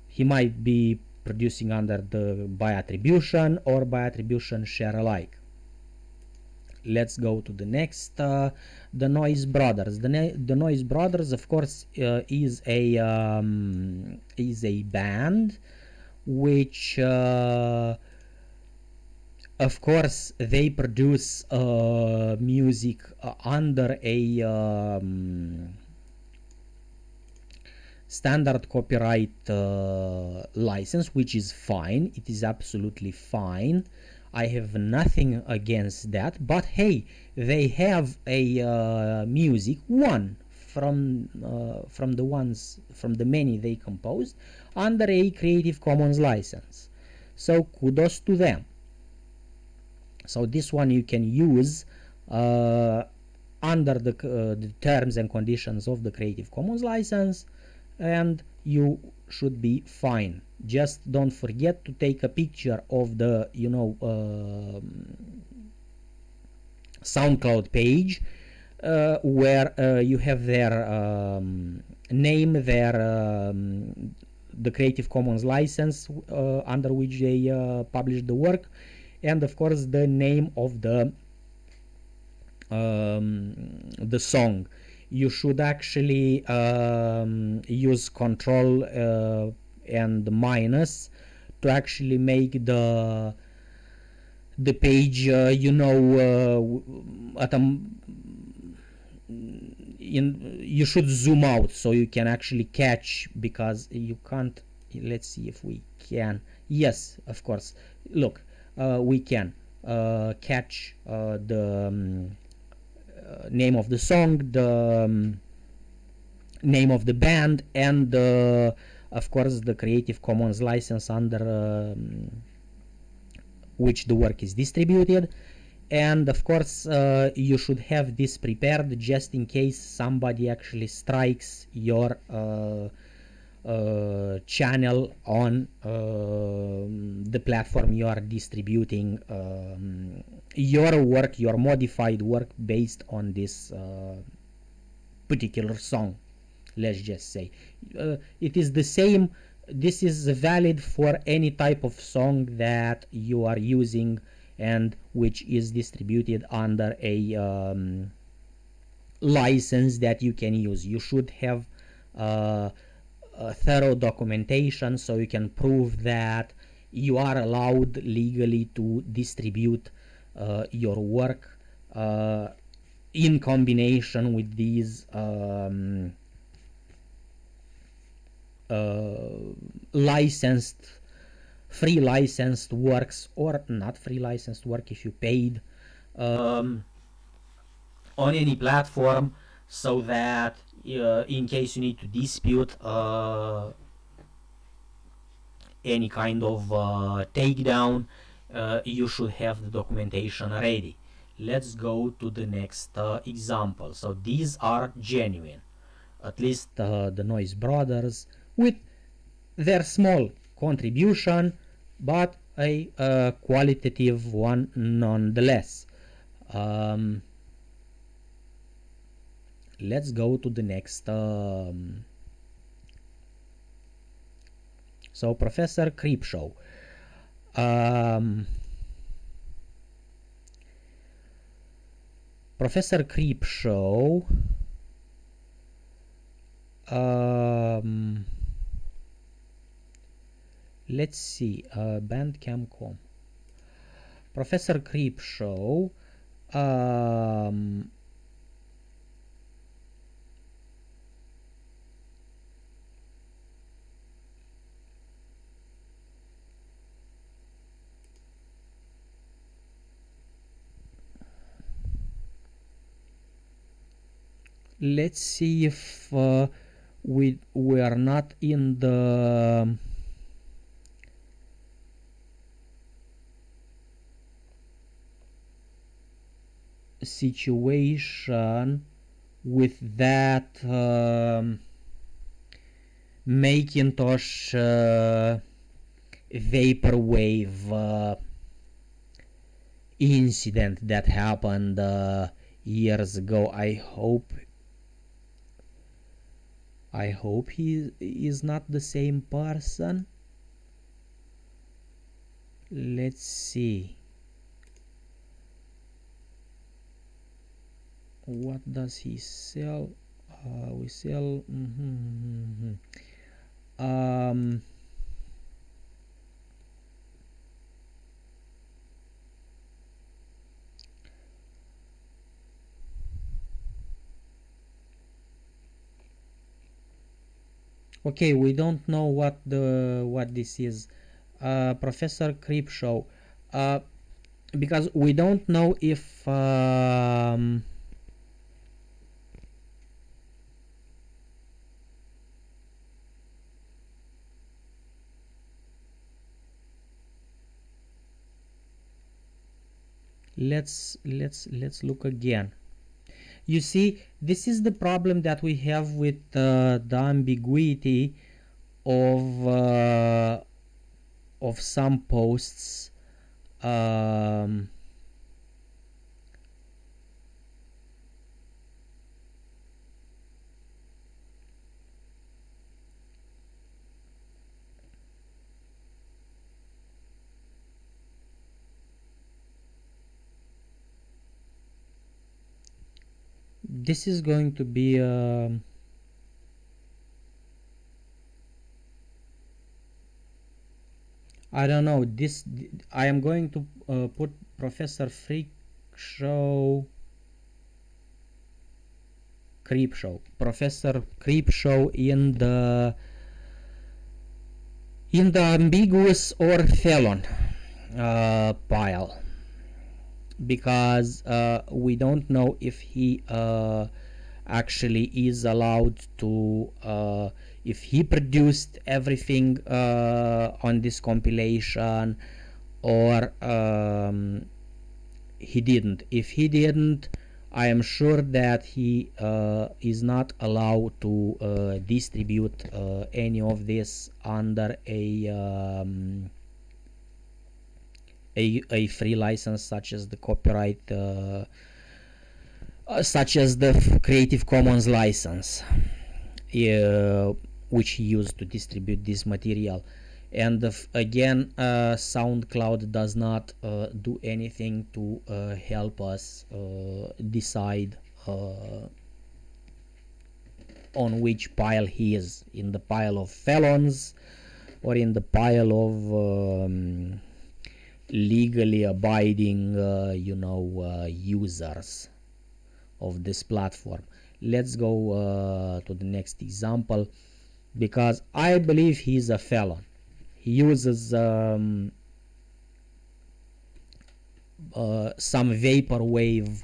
He might be producing under the by attribution or by attribution share alike. Let's go to the next. The Noise Brothers. The Noise Brothers, of course, is a band which, of course, they produce music under a standard copyright license, which is fine. It is absolutely fine. I have nothing against that, but hey, they have a music, one from the many they composed, under a Creative Commons license. So kudos to them. So this one you can use under the terms and conditions of the Creative Commons license, and you should be fine. Just don't forget to take a picture of the SoundCloud page where you have their name, their the Creative Commons license under which they publish the work, and of course the name of the song. You should actually use control and minus to actually make the page you should zoom out so you can actually catch, because you can't. Let's see if we can. Yes, of course. Look, we can catch the name of the song, the name of the band, and of course the Creative Commons license under which the work is distributed. And of course you should have this prepared just in case somebody actually strikes your channel on the platform you are distributing your work, your modified work based on this particular song. Let's just say it is the same. This is valid for any type of song that you are using and which is distributed under a license that you can use. You should have thorough documentation so you can prove that you are allowed legally to distribute your work in combination with these licensed, free licensed works, or not free licensed work if you paid on any platform, so that in case you need to dispute any kind of takedown, you should have the documentation ready. Let's go to the next example. So these are genuine, at least the Noise Brothers, with their small contribution, but a qualitative one nonetheless. Let's go to the next. So Professor Creepshow. Professor Creepshow. Let's see. Bandcamp.com. Professor Creepshow. Let's see if we are not in the situation with that Macintosh vaporwave incident that happened years ago. I hope he is not the same person. Let's see. What does he sell? We sell. Okay, we don't know what this is. Professor Creepshow, because we don't know if let's look again. You see, this is the problem that we have with the ambiguity of some posts. This is going to be I don't know. This I am going to put Professor Creepshow, Professor Creepshow in the ambiguous or felon pile, because we don't know if he actually is allowed to if he produced everything on this compilation, or he didn't. If he didn't, I am sure that he is not allowed to distribute any of this under a free license, such as the copyright such as the Creative Commons license, which he used to distribute this material. And again, Soundcloud does not do anything to help us decide on which pile he is, in the pile of felons or in the pile of legally abiding users of this platform. Let's go to the next example, because I believe he's a felon. He uses some vaporwave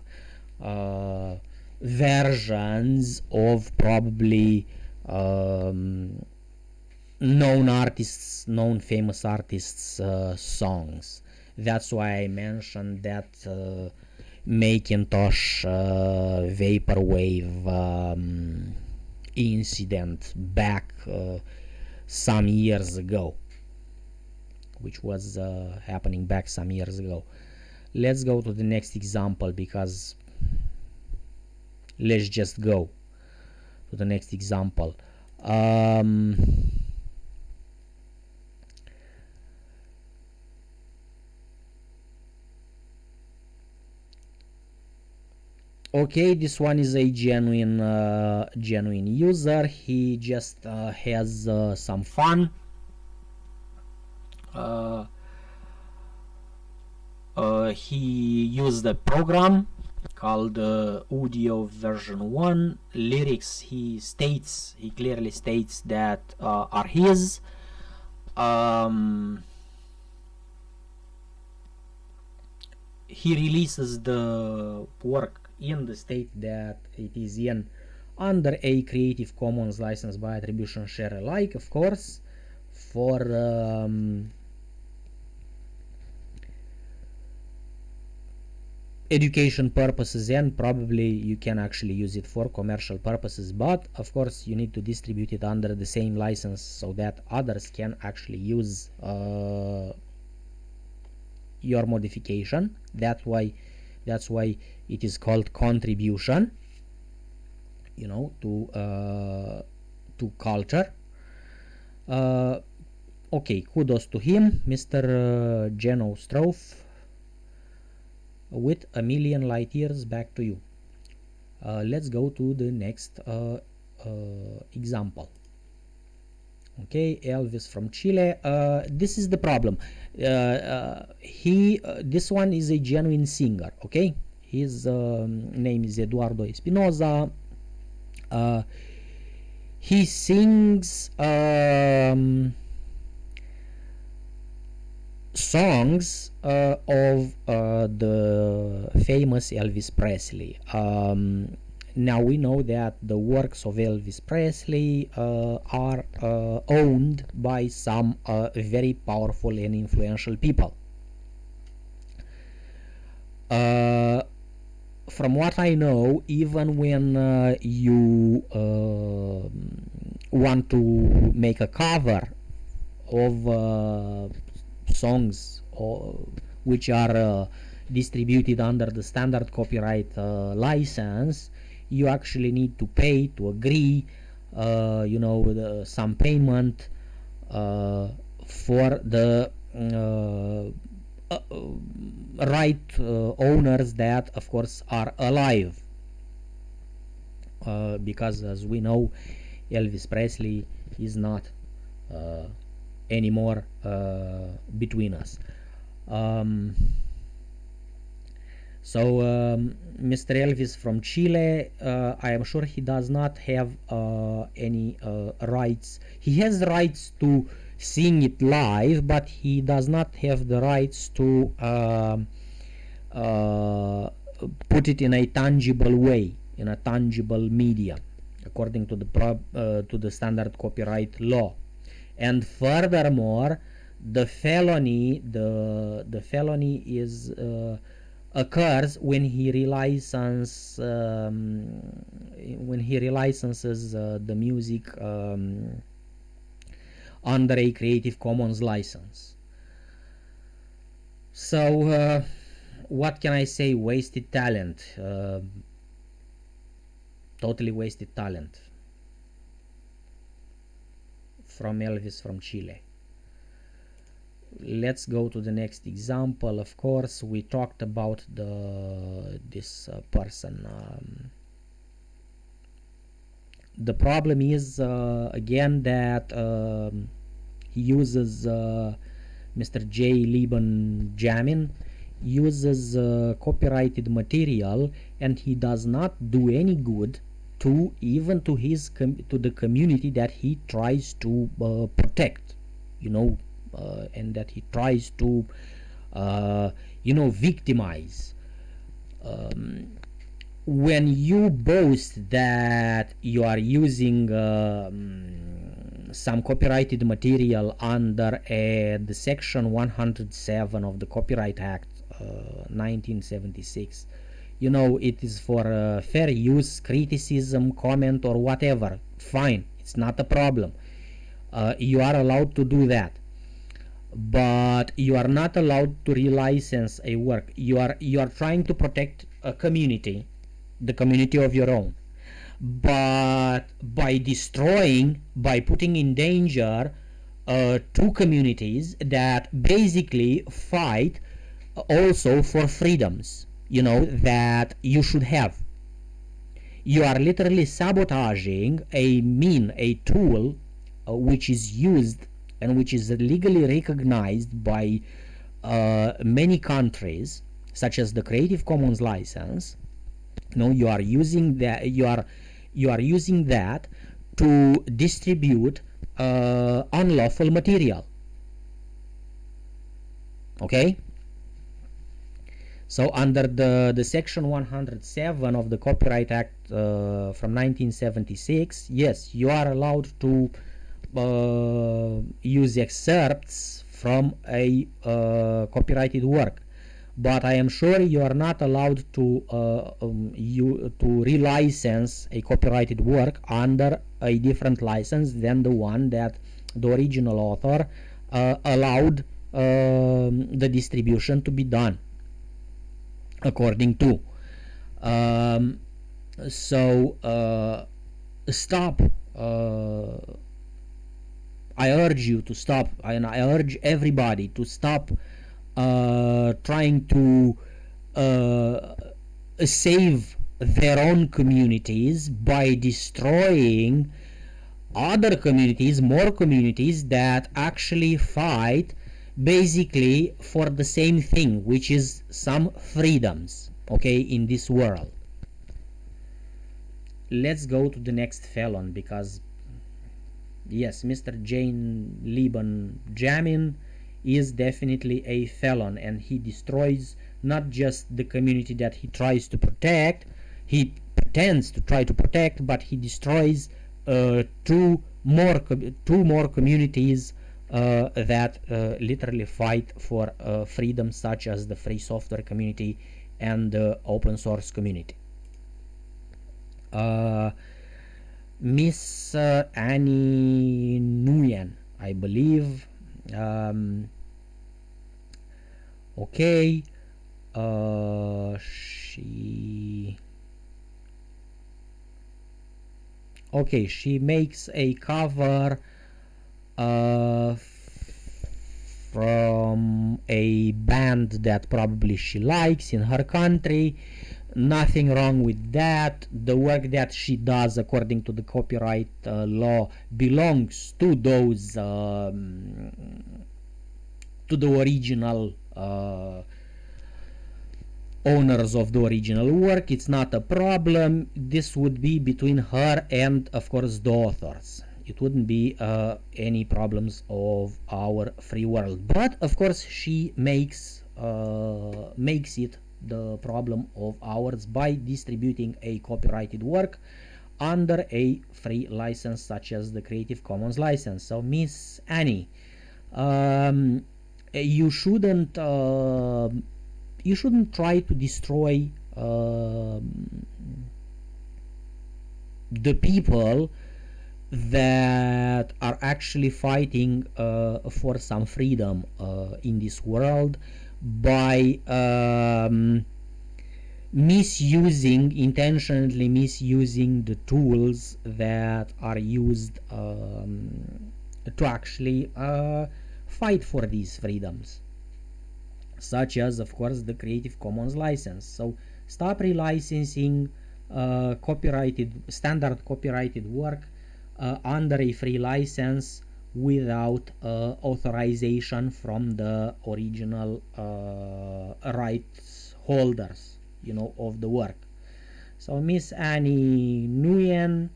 versions of probably known famous artists songs. That's why I mentioned that Macintosh vaporwave incident back some years ago, which was happening back some years ago. Let's go to the next example, because let's just go to the next example. Okay, this one is a genuine user. He just has some fun. He used a program called audio version 1. Lyrics, he clearly states that are his. He releases the work in the state that it is in, under a Creative Commons license by attribution share alike, of course, for education purposes, and probably you can actually use it for commercial purposes, but of course you need to distribute it under the same license so that others can actually use your modification. That's why it is called contribution, you know, to culture. Okay, kudos to him, Mr. Geno Strofe, with a million light years back to you. Let's go to the next example. Okay, Elvis from Chile. This is the problem. This one is a genuine singer. Okay, his name is Eduardo Espinosa. He sings songs of the famous Elvis Presley. Now we know that the works of Elvis Presley are owned by some very powerful and influential people. From what I know, even when you want to make a cover of songs which are distributed under the standard copyright license, you actually need to pay to agree, some payment for the right owners that of course are alive, because as we know, Elvis Presley is not anymore between us. Mr. Elvis from Chile, I am sure he does not have any rights. He has rights to sing it live, but he does not have the rights to put it in a tangible way, in a tangible media, according to the standard copyright law. And furthermore, the felony is occurs when he relicenses the music under a Creative Commons license. So what can I say? Wasted talent, totally wasted talent from Elvis from Chile. Let's go to the next example. Of course, we talked about this person. The problem is again that he uses Mr. J. Lieben Jamin uses copyrighted material, and he does not do any good to even to his to the community that he tries to protect, and that he tries to victimize. When you boast that you are using some copyrighted material under the section 107 of the Copyright Act 1976, it is for fair use, criticism, comment, or whatever, fine, it's not a problem. You are allowed to do that, but you are not allowed to relicense a work. You are trying to protect a community, the community of your own, but by putting in danger two communities that basically fight also for freedoms, that you should have. You are literally sabotaging a tool which is used and which is legally recognized by many countries, such as the Creative Commons license. You are using that. You are using that to distribute unlawful material. Okay. So under the section 107 of the Copyright Act from 1976, yes, you are allowed to use excerpts from a copyrighted work, but I am sure you are not allowed to relicense a copyrighted work under a different license than the one that the original author allowed the distribution to be done according to. Um, so stop. I urge you to stop, and I urge everybody to stop trying to save their own communities by destroying other communities, more communities that actually fight basically for the same thing, which is some freedoms, okay, in this world. Let's go to the next felon, because yes, Mr. Jane Liban Jamin is definitely a felon, and he destroys not just the community that he tries to protect, he pretends to try to protect, but he destroys two more communities that literally fight for freedom, such as the free software community and the open source community. Miss Annie Nguyen, I believe. Okay. She makes a cover from a band that probably she likes in her country. Nothing wrong with that. The work that she does according to the copyright law belongs to those to the original owners of the original work. It's not a problem. This would be between her and, of course, the authors. It wouldn't be any problems of our free world. But of course, she makes it the problem of ours by distributing a copyrighted work under a free license, such as the Creative Commons license. So, Miss Annie, you shouldn't try to destroy the people that are actually fighting for some freedom in this world by intentionally misusing the tools that are used to actually fight for these freedoms, such as, of course, the Creative Commons license. So stop relicensing standard copyrighted work under a free license without authorization from the original rights holders, of the work. So Miss Annie Nguyen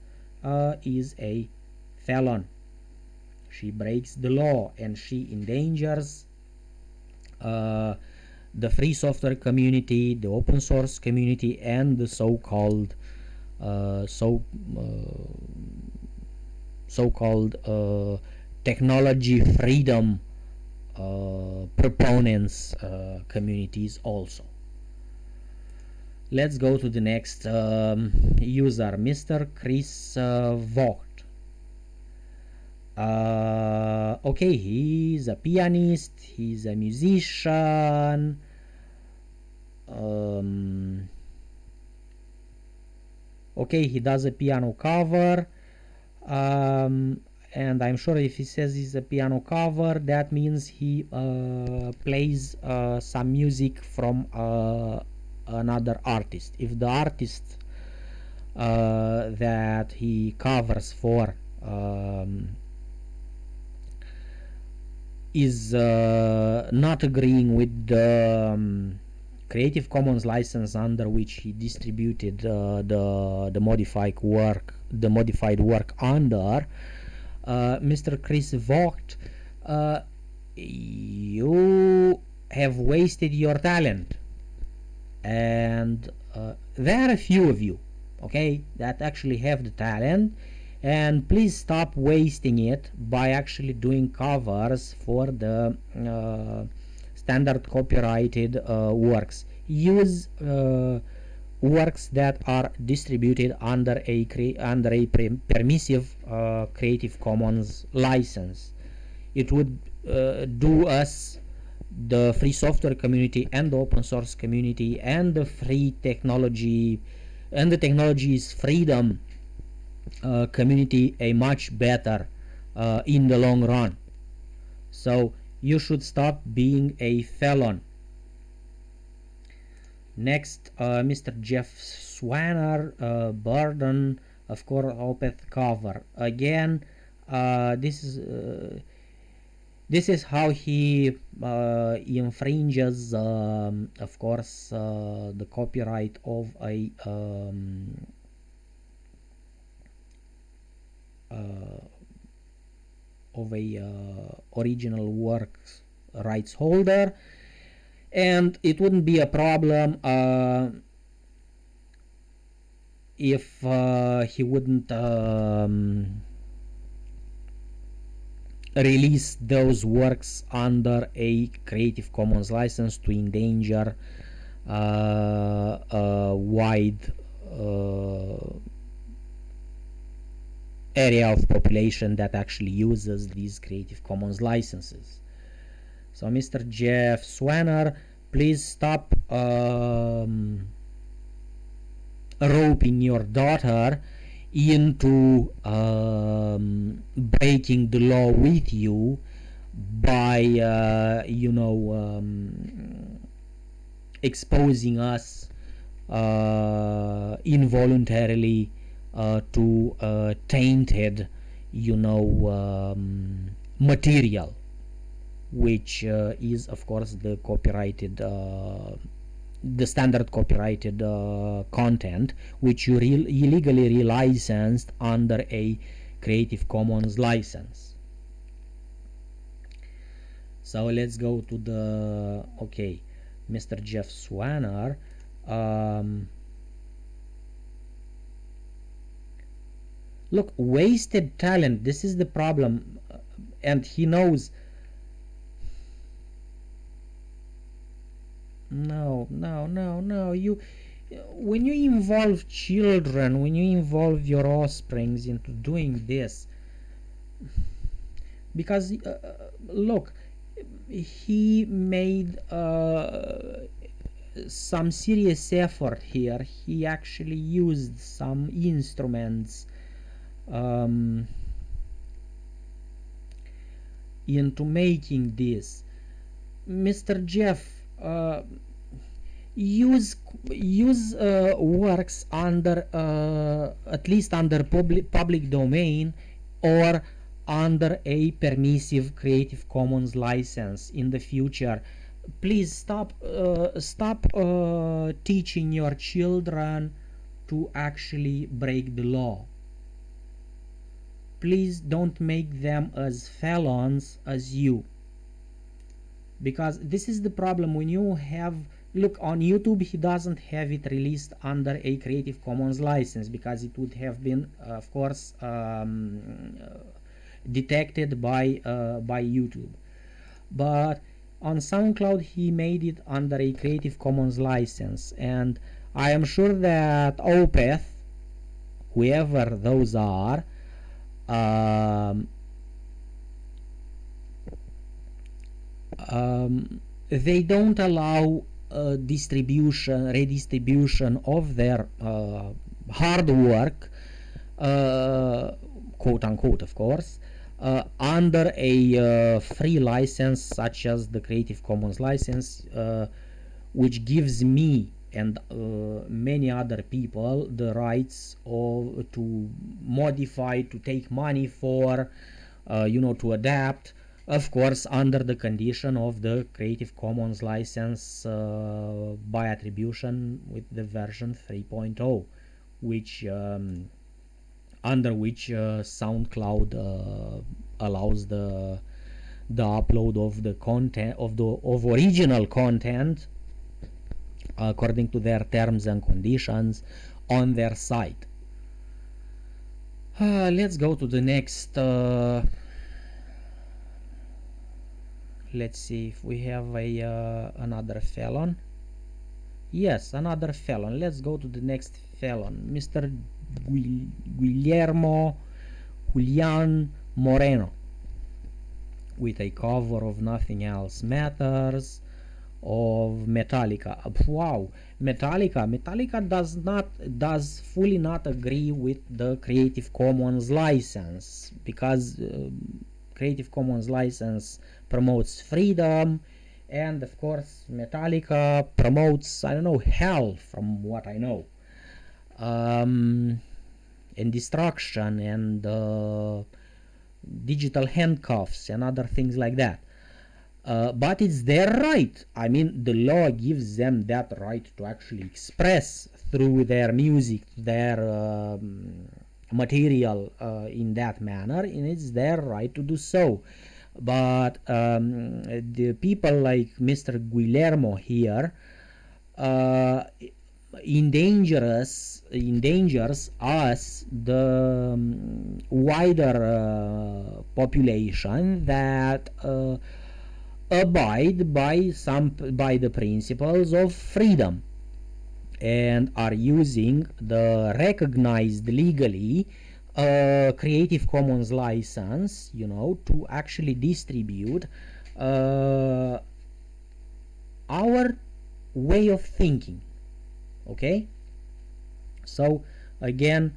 is a felon. She breaks the law and she endangers the free software community, the open source community, and the so-called technology freedom proponents communities also. Let's go to the next user, Mr. Chris Vogt. Okay, he's a pianist, he's a musician. Okay, he does a piano cover. And I'm sure if he says he's a piano cover, that means he plays some music from another artist. If the artist that he covers for is not agreeing with the Creative Commons license under which he distributed the modified work under, Mr. Chris Vogt, you have wasted your talent, and there are a few of you, okay, that actually have the talent, and please stop wasting it by actually doing covers for the standard copyrighted works. Use works that are distributed under a permissive Creative Commons license. It would do us, the free software community and the open source community and the free technology and the technology's freedom community a much better in the long run. So you should stop being a felon. Next, Mr. Jeff Swanner, burden of course Opeth cover. Again, this is how he infringes, of course, the copyright of a original works rights holder, and it wouldn't be a problem if he wouldn't release those works under a Creative Commons license to endanger a wide area of population that actually uses these Creative Commons licenses. So Mr. Jeff Swanner, please stop roping your daughter into breaking the law with you by exposing us involuntarily to tainted material, which is of course the copyrighted the standard copyrighted content, which you illegally relicensed under a Creative Commons license. So let's go to the Mr. Jeff Swanner. Look, wasted talent, this is the problem, and he knows. No, you, when you involve children, when you involve your offsprings into doing this, because look, he made some serious effort here. He actually used some instruments into making this. Mr. Jeff, use works under at least under public domain or under a permissive Creative Commons license in the future. Please stop teaching your children to actually break the law. Please don't make them as felons as you, because this is the problem. When you have, look, on YouTube he doesn't have it released under a Creative Commons license because it would have been of course detected by YouTube, but on Soundcloud he made it under a Creative Commons license, and I am sure that Opeth, whoever those are, they don't allow redistribution of their hard work, quote unquote, of course, under a free license such as the Creative Commons license, which gives me and many other people the rights to modify, to take money for, to adapt, of course under the condition of the Creative Commons license by attribution with the version 3.0, which under which SoundCloud allows the upload of the content of original content according to their terms and conditions on their site. Let's go to the next let's see if we have a another felon. Yes, another felon. Let's go to the next felon, Mr. Guillermo Julian Moreno, with a cover of Nothing Else Matters of Metallica. Wow, Metallica does fully not agree with the Creative Commons license, because Creative Commons license promotes freedom, and of course Metallica promotes, I don't know, hell, from what I know, and destruction, and digital handcuffs and other things like that. But it's their right. I mean, the law gives them that right to actually express through their music, their material in that manner, and it's their right to do so. But the people like Mr. Guillermo here uh, endangers us, the wider population that abide by the principles of freedom, and are using the recognized legally Creative Commons license, to actually distribute our way of thinking. Okay, so again,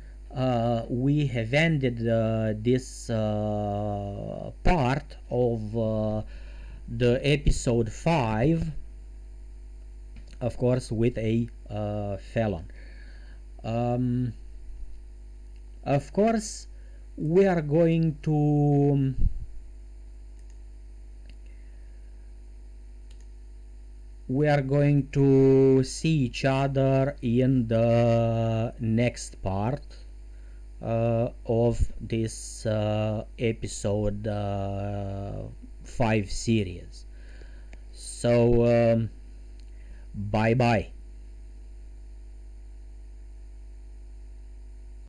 we have ended this part of the episode 5, of course, with a felon. Of course, we are going to see each other in the next part of this episode 5 series. So bye bye.